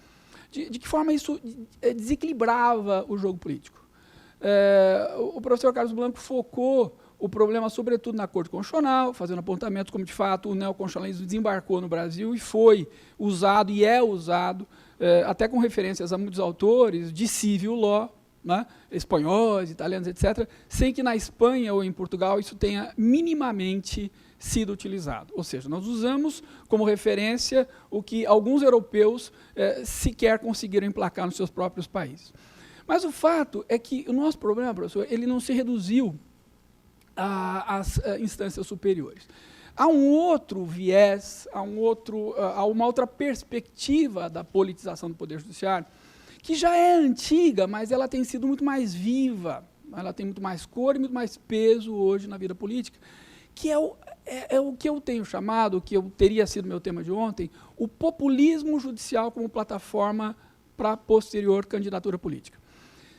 S7: de que forma isso desequilibrava o jogo político. O professor Carlos Blanco focou o problema, sobretudo, na Corte Constitucional, fazendo apontamentos como, de fato, o neoconstitucionalismo desembarcou no Brasil e foi usado, e é usado, até com referências a muitos autores, de civil law, né, espanhóis, italianos, etc., sem que na Espanha ou em Portugal isso tenha minimamente sido utilizado. Ou seja, nós usamos como referência o que alguns europeus sequer conseguiram emplacar nos seus próprios países. Mas o fato é que o nosso problema, professor, ele não se reduziu às instâncias superiores. Há um outro viés, há uma outra perspectiva da politização do Poder Judiciário, que já é antiga, mas ela tem sido muito mais viva, ela tem muito mais cor e muito mais peso hoje na vida política, que é o que eu tenho chamado, que eu teria sido meu tema de ontem, o populismo judicial como plataforma para a posterior candidatura política.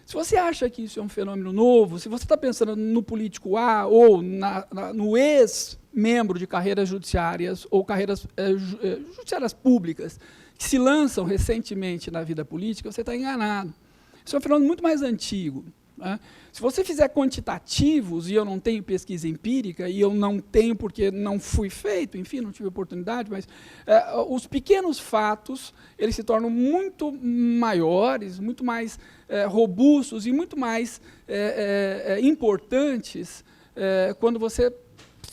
S7: Se você acha que isso é um fenômeno novo, se você está pensando no político A ou no ex-membro de carreiras judiciárias ou carreiras judiciárias públicas que se lançam recentemente na vida política, você está enganado. Isso é um fenômeno muito mais antigo. Né? Se você fizer quantitativos, e eu não tenho pesquisa empírica, e eu não tenho porque não fui feito, enfim, não tive oportunidade, mas os pequenos fatos, eles se tornam muito maiores, muito mais robustos e muito mais importantes quando você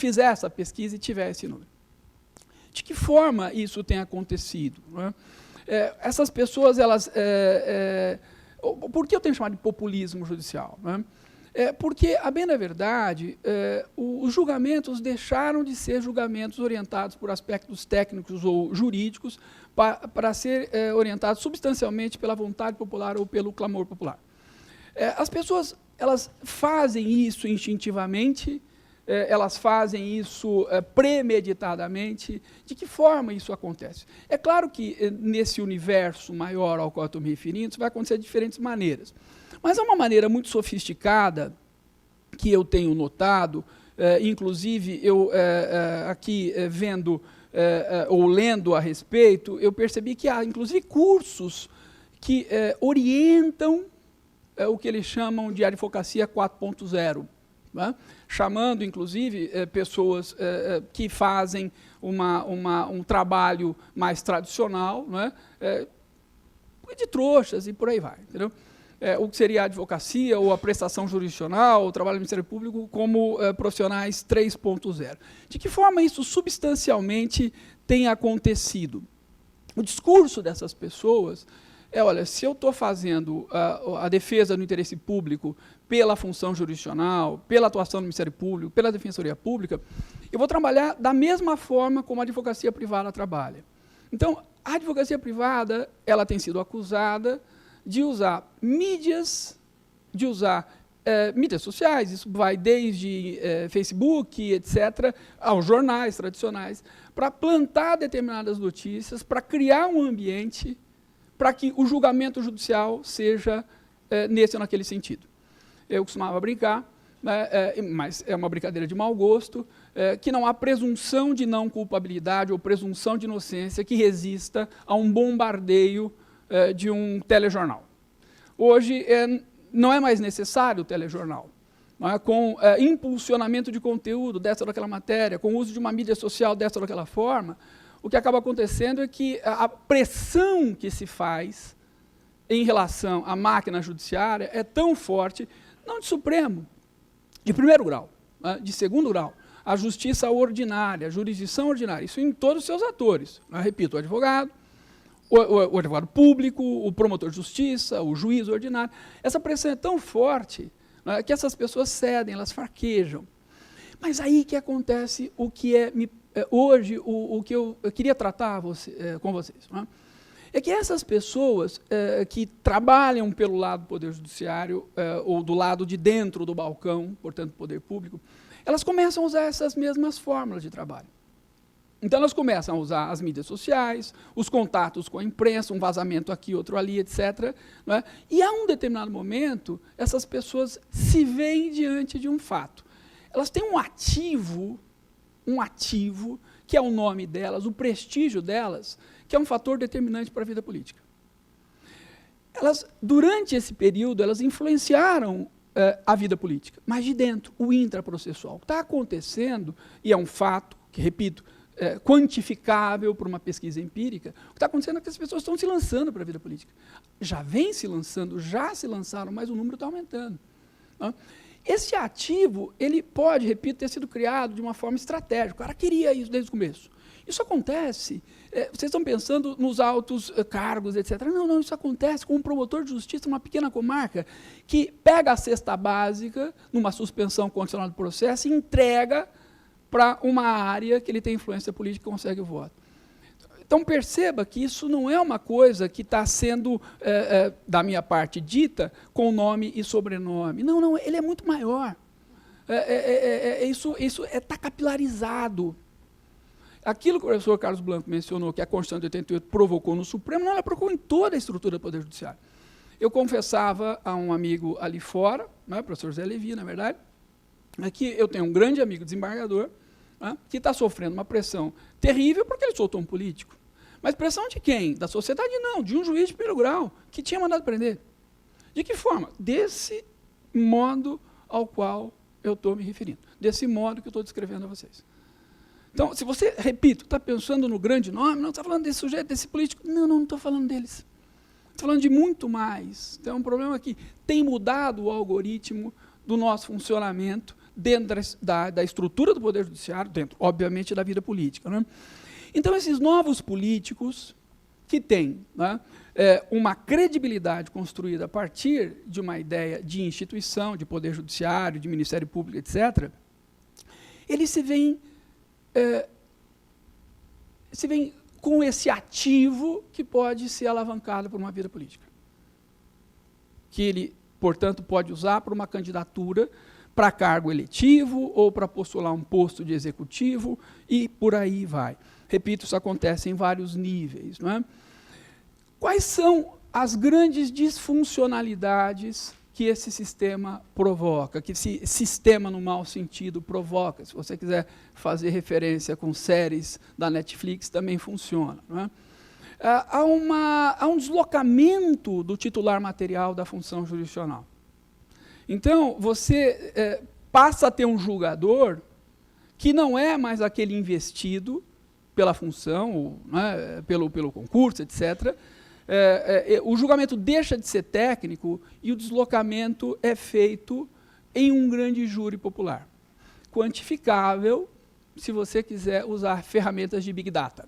S7: fizer essa pesquisa e tiver esse número. De que forma isso tem acontecido? Né? Essas pessoas, elas... por que eu tenho chamado de populismo judicial? Né? Porque, a bem da verdade, os julgamentos deixaram de ser julgamentos orientados por aspectos técnicos ou jurídicos para ser orientados substancialmente pela vontade popular ou pelo clamor popular. As pessoas, elas fazem isso instintivamente, elas fazem isso premeditadamente. De que forma isso acontece? É claro que, nesse universo maior ao qual eu estou me referindo, isso vai acontecer de diferentes maneiras. Mas é uma maneira muito sofisticada que eu tenho notado, inclusive, eu aqui vendo ou lendo a respeito, eu percebi que há, inclusive, cursos que orientam o que eles chamam de advocacia 4.0, né? Chamando, inclusive, pessoas que fazem um trabalho mais tradicional, né? De trouxas e por aí vai, entendeu? O que seria a advocacia, ou a prestação jurisdicional, o trabalho do Ministério Público, como profissionais 3.0. De que forma isso substancialmente tem acontecido? O discurso dessas pessoas olha, se eu estou fazendo a defesa do interesse público pela função jurisdicional, pela atuação do Ministério Público, pela Defensoria Pública, eu vou trabalhar da mesma forma como a advocacia privada trabalha. Então, a advocacia privada, ela tem sido acusada de usar mídias, mídias sociais, isso vai desde Facebook, etc., aos jornais tradicionais, para plantar determinadas notícias, para criar um ambiente para que o julgamento judicial seja nesse ou naquele sentido. Eu costumava brincar, mas é uma brincadeira de mau gosto, que não há presunção de não culpabilidade ou presunção de inocência que resista a um bombardeio de um telejornal. Hoje não é mais necessário o telejornal. Com impulsionamento de conteúdo dessa ou daquela matéria, com o uso de uma mídia social dessa ou daquela forma, o que acaba acontecendo é que a pressão que se faz em relação à máquina judiciária é tão forte, não de Supremo, de primeiro grau, de segundo grau, a justiça ordinária, a jurisdição ordinária, isso em todos os seus atores. Repito, o advogado público, o promotor de justiça, o juiz ordinário. Essa pressão é tão forte que essas pessoas cedem, elas fraquejam. Mas aí que acontece o que hoje, o que eu queria tratar com vocês. Não é? É que essas pessoas que trabalham pelo lado do Poder Judiciário, ou do lado de dentro do balcão, portanto, do Poder Público, elas começam a usar essas mesmas fórmulas de trabalho. Então, elas começam a usar as mídias sociais, os contatos com a imprensa, um vazamento aqui, outro ali, etc. Não é? E, a um determinado momento, essas pessoas se veem diante de um fato. Elas têm um ativo, que é o nome delas, o prestígio delas, que é um fator determinante para a vida política. Elas, durante esse período, elas influenciaram a vida política, mas de dentro, o intraprocessual. O que está acontecendo, e é um fato, que, repito, quantificável por uma pesquisa empírica, o que está acontecendo é que as pessoas estão se lançando para a vida política. Já vem se lançando, já se lançaram, mas o número está aumentando. Não? Esse ativo, ele pode, repito, ter sido criado de uma forma estratégica. O cara queria isso desde o começo. Isso acontece, vocês estão pensando nos altos cargos, etc. Não, isso acontece com um promotor de justiça numa pequena comarca que pega a cesta básica, numa suspensão condicional do processo, e entrega para uma área que ele tem influência política e consegue o voto. Então, perceba que isso não é uma coisa que está sendo, da minha parte, dita com nome e sobrenome. Não, ele é muito maior. Isso está capilarizado. Aquilo que o professor Carlos Blanco mencionou, que a Constituição de 88 provocou no Supremo, ela provocou em toda a estrutura do Poder Judiciário. Eu confessava a um amigo ali fora, né, o professor Zé Levi, na verdade, que eu tenho um grande amigo desembargador, que está sofrendo uma pressão terrível porque ele soltou um político. Mas pressão de quem? Da sociedade? Não, de um juiz de primeiro grau, que tinha mandado prender. De que forma? Desse modo ao qual eu estou me referindo. Desse modo que eu estou descrevendo a vocês. Então, se você, repito, está pensando no grande nome, não está falando desse sujeito, desse político, não estou falando deles. Estou falando de muito mais. Então, é um problema que tem mudado o algoritmo do nosso funcionamento dentro da estrutura do Poder Judiciário, dentro, obviamente, da vida política. Né? Então, esses novos políticos que têm, né, uma credibilidade construída a partir de uma ideia de instituição, de Poder Judiciário, de Ministério Público, etc., eles se veem com esse ativo que pode ser alavancado por uma vida política. Que ele, portanto, pode usar para uma candidatura para cargo eletivo ou para postular um posto de executivo e por aí vai. Repito, isso acontece em vários níveis. Não é? Quais são as grandes disfuncionalidades que esse sistema provoca, que esse sistema, no mau sentido, provoca? Se você quiser fazer referência com séries da Netflix, também funciona. Não é? Há um deslocamento do titular material da função jurisdicional. Então, você passa a ter um julgador que não é mais aquele investido pela função, né, pelo concurso, etc., o julgamento deixa de ser técnico e o deslocamento é feito em um grande júri popular. Quantificável, se você quiser usar ferramentas de Big Data.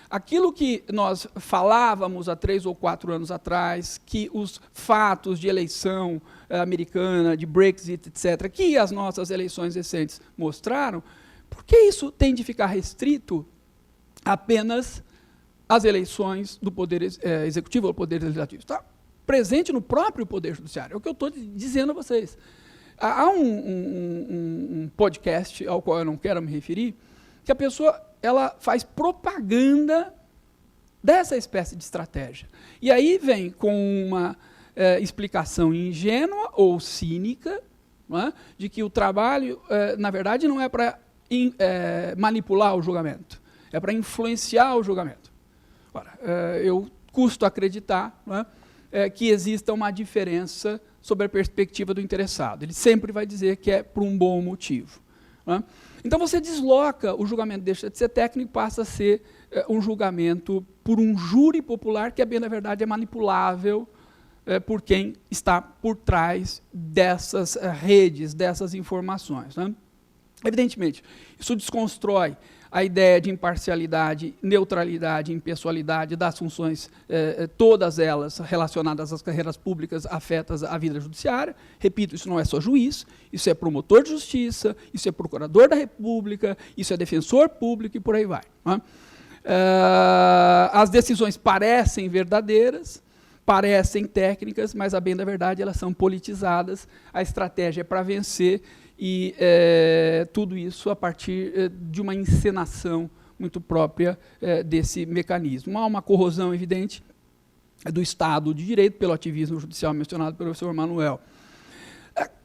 S7: Aquilo que nós falávamos há 3 ou 4 anos atrás, que os fatos de eleição americana, de Brexit, etc., que as nossas eleições recentes mostraram, por que isso tem de ficar restrito apenas as eleições do Poder Executivo ou do Poder Legislativo? Está presente no próprio Poder Judiciário. É o que eu estou dizendo a vocês. Há um podcast ao qual eu não quero me referir, que a pessoa ela faz propaganda dessa espécie de estratégia. E aí vem com uma explicação ingênua ou cínica, não é, de que o trabalho, na verdade, não é para manipular o julgamento, é para influenciar o julgamento. Ora, eu custo acreditar, não é, que exista uma diferença sobre a perspectiva do interessado. Ele sempre vai dizer que é por um bom motivo. Não é? Então, você desloca, o julgamento deixa de ser técnico e passa a ser um julgamento por um júri popular que, bem na verdade, é manipulável por quem está por trás dessas redes, dessas informações. Né? Evidentemente, isso desconstrói a ideia de imparcialidade, neutralidade, impessoalidade das funções, todas elas relacionadas às carreiras públicas, afetas à vida judiciária. Repito, isso não é só juiz, isso é promotor de justiça, isso é procurador da República, isso é defensor público e por aí vai. Né? As decisões parecem verdadeiras, parecem técnicas, mas, a bem da verdade, elas são politizadas, a estratégia é para vencer, e tudo isso a partir de uma encenação muito própria desse mecanismo. Há uma corrosão evidente do Estado de Direito pelo ativismo judicial mencionado pelo professor Manuel.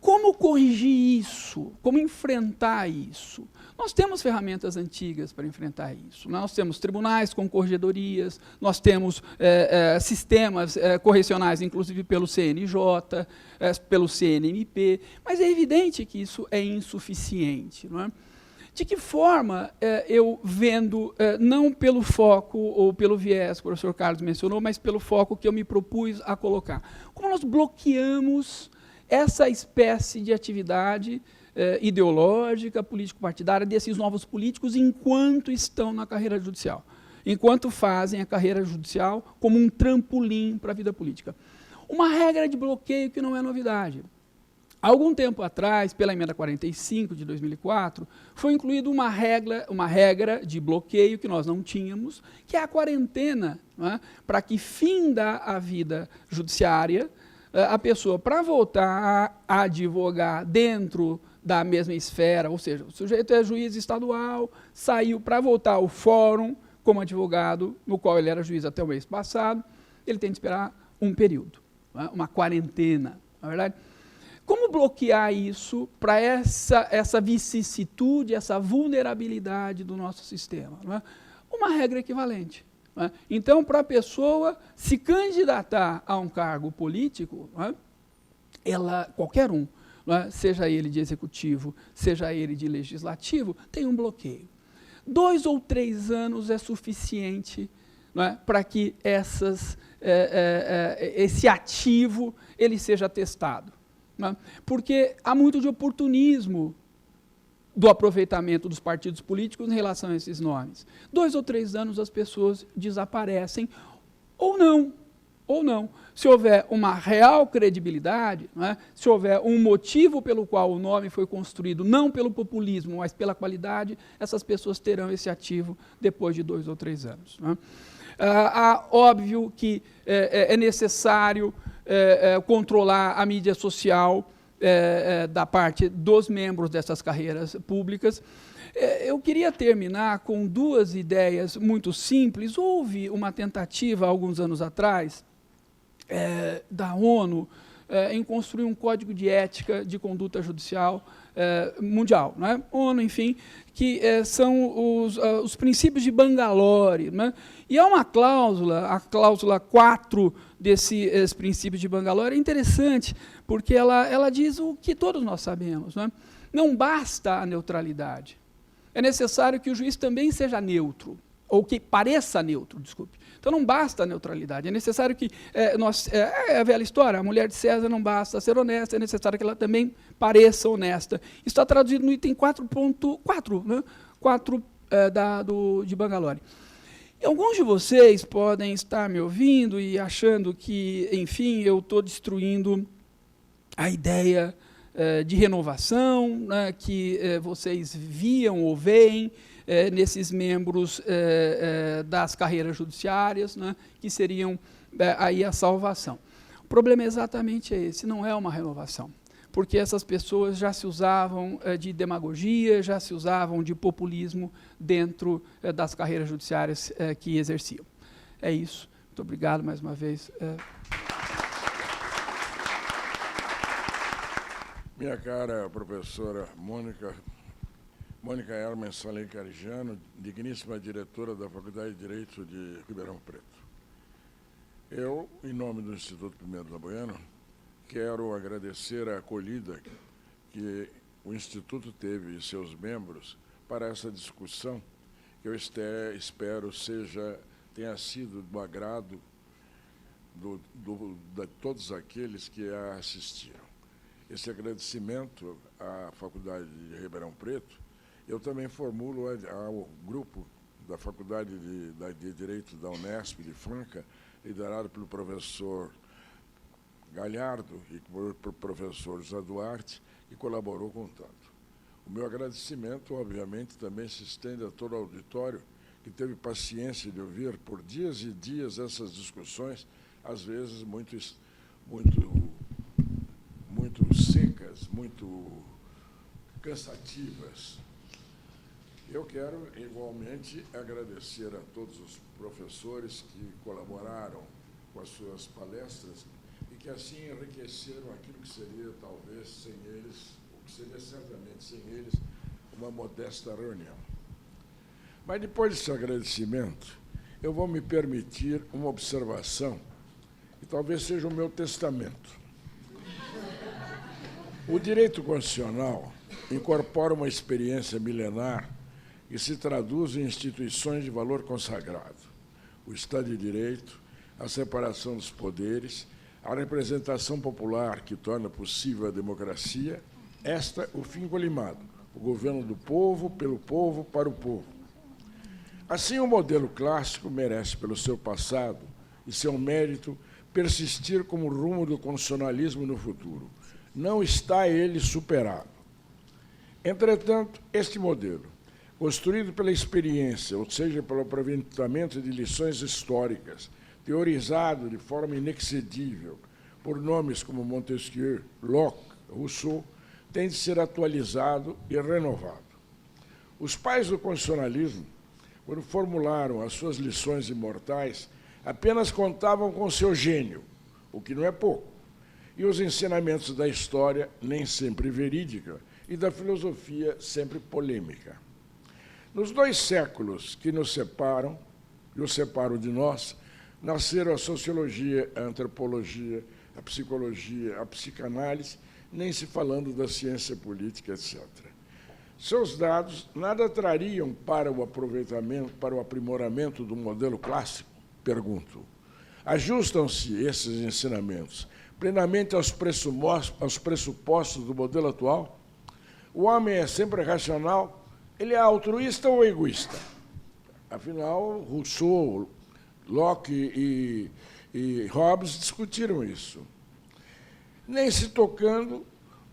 S7: Como corrigir isso? Como enfrentar isso? Nós temos ferramentas antigas para enfrentar isso. Nós temos tribunais com corregedorias, nós temos sistemas correcionais, inclusive pelo CNJ, pelo CNMP, mas é evidente que isso é insuficiente. Não é? De que forma eu vendo, não pelo foco ou pelo viés que o professor Carlos mencionou, mas pelo foco que eu me propus a colocar? Como nós bloqueamos essa espécie de atividade ideológica, político-partidária desses novos políticos enquanto estão na carreira judicial, enquanto fazem a carreira judicial como um trampolim para a vida política? Uma regra de bloqueio que não é novidade. Há algum tempo atrás, pela emenda 45 de 2004, foi incluída uma regra de bloqueio que nós não tínhamos, que é a quarentena, não é? Para que, finda a vida judiciária, a pessoa, para voltar a advogar dentro da mesma esfera, ou seja, o sujeito é juiz estadual, saiu para voltar ao fórum como advogado, no qual ele era juiz até o mês passado, ele tem de esperar um período, não é? Uma quarentena, não é verdade? Como bloquear isso para essa vicissitude, essa vulnerabilidade do nosso sistema? Não é? Uma regra equivalente. Não é? Então, para a pessoa se candidatar a um cargo político, não é? Qualquer um, não é? Seja ele de executivo, seja ele de legislativo, tem um bloqueio. 2 ou 3 anos é suficiente, não é? Para que esse ativo ele seja testado. né? Porque há muito de oportunismo do aproveitamento dos partidos políticos em relação a esses nomes. 2 ou 3 anos as pessoas desaparecem, ou não. Se houver uma real credibilidade, né, se houver um motivo pelo qual o nome foi construído, não pelo populismo, mas pela qualidade, essas pessoas terão esse ativo depois de 2 ou 3 anos. Né. Óbvio que é necessário controlar a mídia social da parte dos membros dessas carreiras públicas. Eu queria terminar com 2 ideias muito simples. Houve uma tentativa, há alguns anos atrás, da ONU em construir um código de ética de conduta judicial mundial. Né? ONU, enfim, que são os princípios de Bangalore. Né? E há uma cláusula, a cláusula 4 desses princípios de Bangalore, é interessante, porque ela diz o que todos nós sabemos. Né? Não basta a neutralidade. É necessário que o juiz também seja neutro, ou que pareça neutro, desculpe. Então, não basta a neutralidade, é necessário que é a velha história, a mulher de César não basta ser honesta, é necessário que ela também pareça honesta. Isso está traduzido no item 4.4, né? 4 de Bangalore. E alguns de vocês podem estar me ouvindo e achando que, enfim, eu estou destruindo a ideia de renovação, né, que vocês viam ou veem nesses membros das carreiras judiciárias, né, que seriam aí a salvação. O problema é exatamente esse, não é uma renovação, porque essas pessoas já se usavam de demagogia, já se usavam de populismo dentro das carreiras judiciárias que exerciam. É isso. Muito obrigado mais uma vez.
S3: Minha cara professora Mônica Hermann Salem Carigiano, digníssima diretora da Faculdade de Direito de Ribeirão Preto. Eu, em nome do Instituto Pimenta Bueno, quero agradecer a acolhida que o Instituto teve e seus membros para essa discussão, que eu espero tenha sido do agrado de todos aqueles que a assistiram. Esse agradecimento à Faculdade de Ribeirão Preto, eu também formulo ao grupo da Faculdade de Direito da Unesp de Franca, liderado pelo professor Galhardo e pelo professor José Duarte, que colaborou com tanto. O meu agradecimento, obviamente, também se estende a todo o auditório, que teve paciência de ouvir por dias e dias essas discussões, às vezes muito secas, muito cansativas. Eu quero, igualmente, agradecer a todos os professores que colaboraram com as suas palestras e que, assim, enriqueceram aquilo que seria, talvez, sem eles, ou que seria certamente sem eles, uma modesta reunião. Mas, depois desse agradecimento, eu vou me permitir uma observação, que talvez seja o meu testamento. O direito constitucional incorpora uma experiência milenar que se traduz em instituições de valor consagrado. O Estado de Direito, a separação dos poderes, a representação popular que torna possível a democracia, o fim colimado, o governo do povo, pelo povo, para o povo. Assim, o modelo clássico merece, pelo seu passado e seu mérito, persistir como rumo do constitucionalismo no futuro. Não está ele superado. Entretanto, este modelo, construído pela experiência, ou seja, pelo aproveitamento de lições históricas, teorizado de forma inexcedível por nomes como Montesquieu, Locke, Rousseau, tem de ser atualizado e renovado. Os pais do constitucionalismo, quando formularam as suas lições imortais, apenas contavam com seu gênio, o que não é pouco, e os ensinamentos da história, nem sempre verídica, e da filosofia, sempre polêmica. Nos 2 séculos que nos separam, e os separam de nós, nasceram a sociologia, a antropologia, a psicologia, a psicanálise, nem se falando da ciência política, etc. Seus dados nada trariam para o aproveitamento, para o aprimoramento do modelo clássico? Pergunto. Ajustam-se esses ensinamentos plenamente aos pressupostos do modelo atual? O homem é sempre racional? Ele é altruísta ou egoísta? Afinal, Rousseau, Locke e Hobbes discutiram isso. Nem se tocando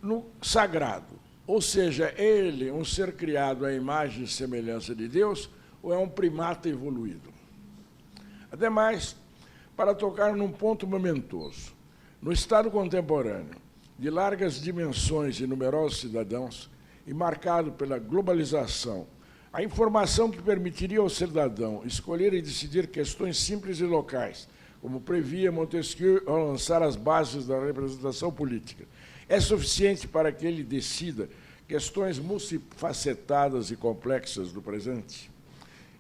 S3: no sagrado. Ou seja, ele, um ser criado à imagem e semelhança de Deus, ou é um primata evoluído? Ademais, para tocar num ponto momentoso, no Estado contemporâneo, de largas dimensões e numerosos cidadãos, e marcado pela globalização, a informação que permitiria ao cidadão escolher e decidir questões simples e locais, como previa Montesquieu ao lançar as bases da representação política, é suficiente para que ele decida questões multifacetadas e complexas do presente?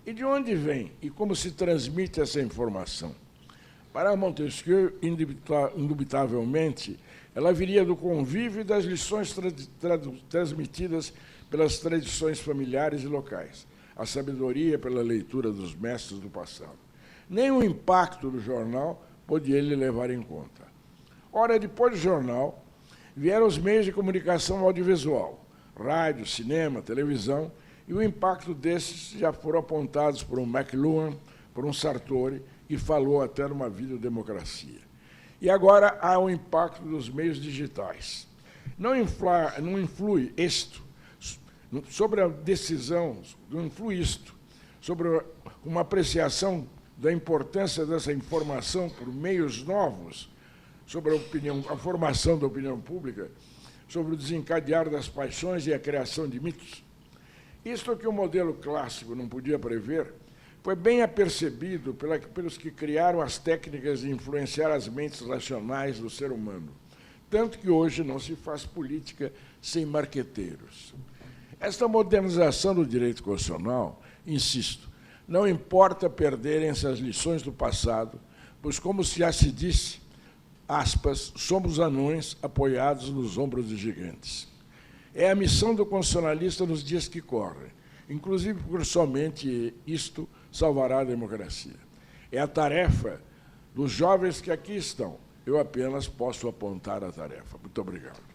S3: E de onde vem e como se transmite essa informação? Para Montesquieu, indubitavelmente, ela viria do convívio e das lições transmitidas pelas tradições familiares e locais, a sabedoria pela leitura dos mestres do passado. Nem o impacto do jornal podia ele levar em conta. Ora, depois do jornal, vieram os meios de comunicação audiovisual, rádio, cinema, televisão, e o impacto desses já foram apontados por um McLuhan, por um Sartori, que falou até numa videodemocracia. E agora há o impacto dos meios digitais. Não influi isto sobre a decisão, não influi isto sobre uma apreciação da importância dessa informação por meios novos, sobre a formação da opinião pública, sobre o desencadear das paixões e a criação de mitos. Isto que o modelo clássico não podia prever foi bem apercebido pelos que criaram as técnicas de influenciar as mentes racionais do ser humano, tanto que hoje não se faz política sem marqueteiros. Esta modernização do direito constitucional, insisto, não importa perderem-se as lições do passado, pois, como já se disse, aspas, somos anões apoiados nos ombros de gigantes. É a missão do constitucionalista nos dias que correm, inclusive porque somente isto salvará a democracia. É a tarefa dos jovens que aqui estão. Eu apenas posso apontar a tarefa. Muito obrigado.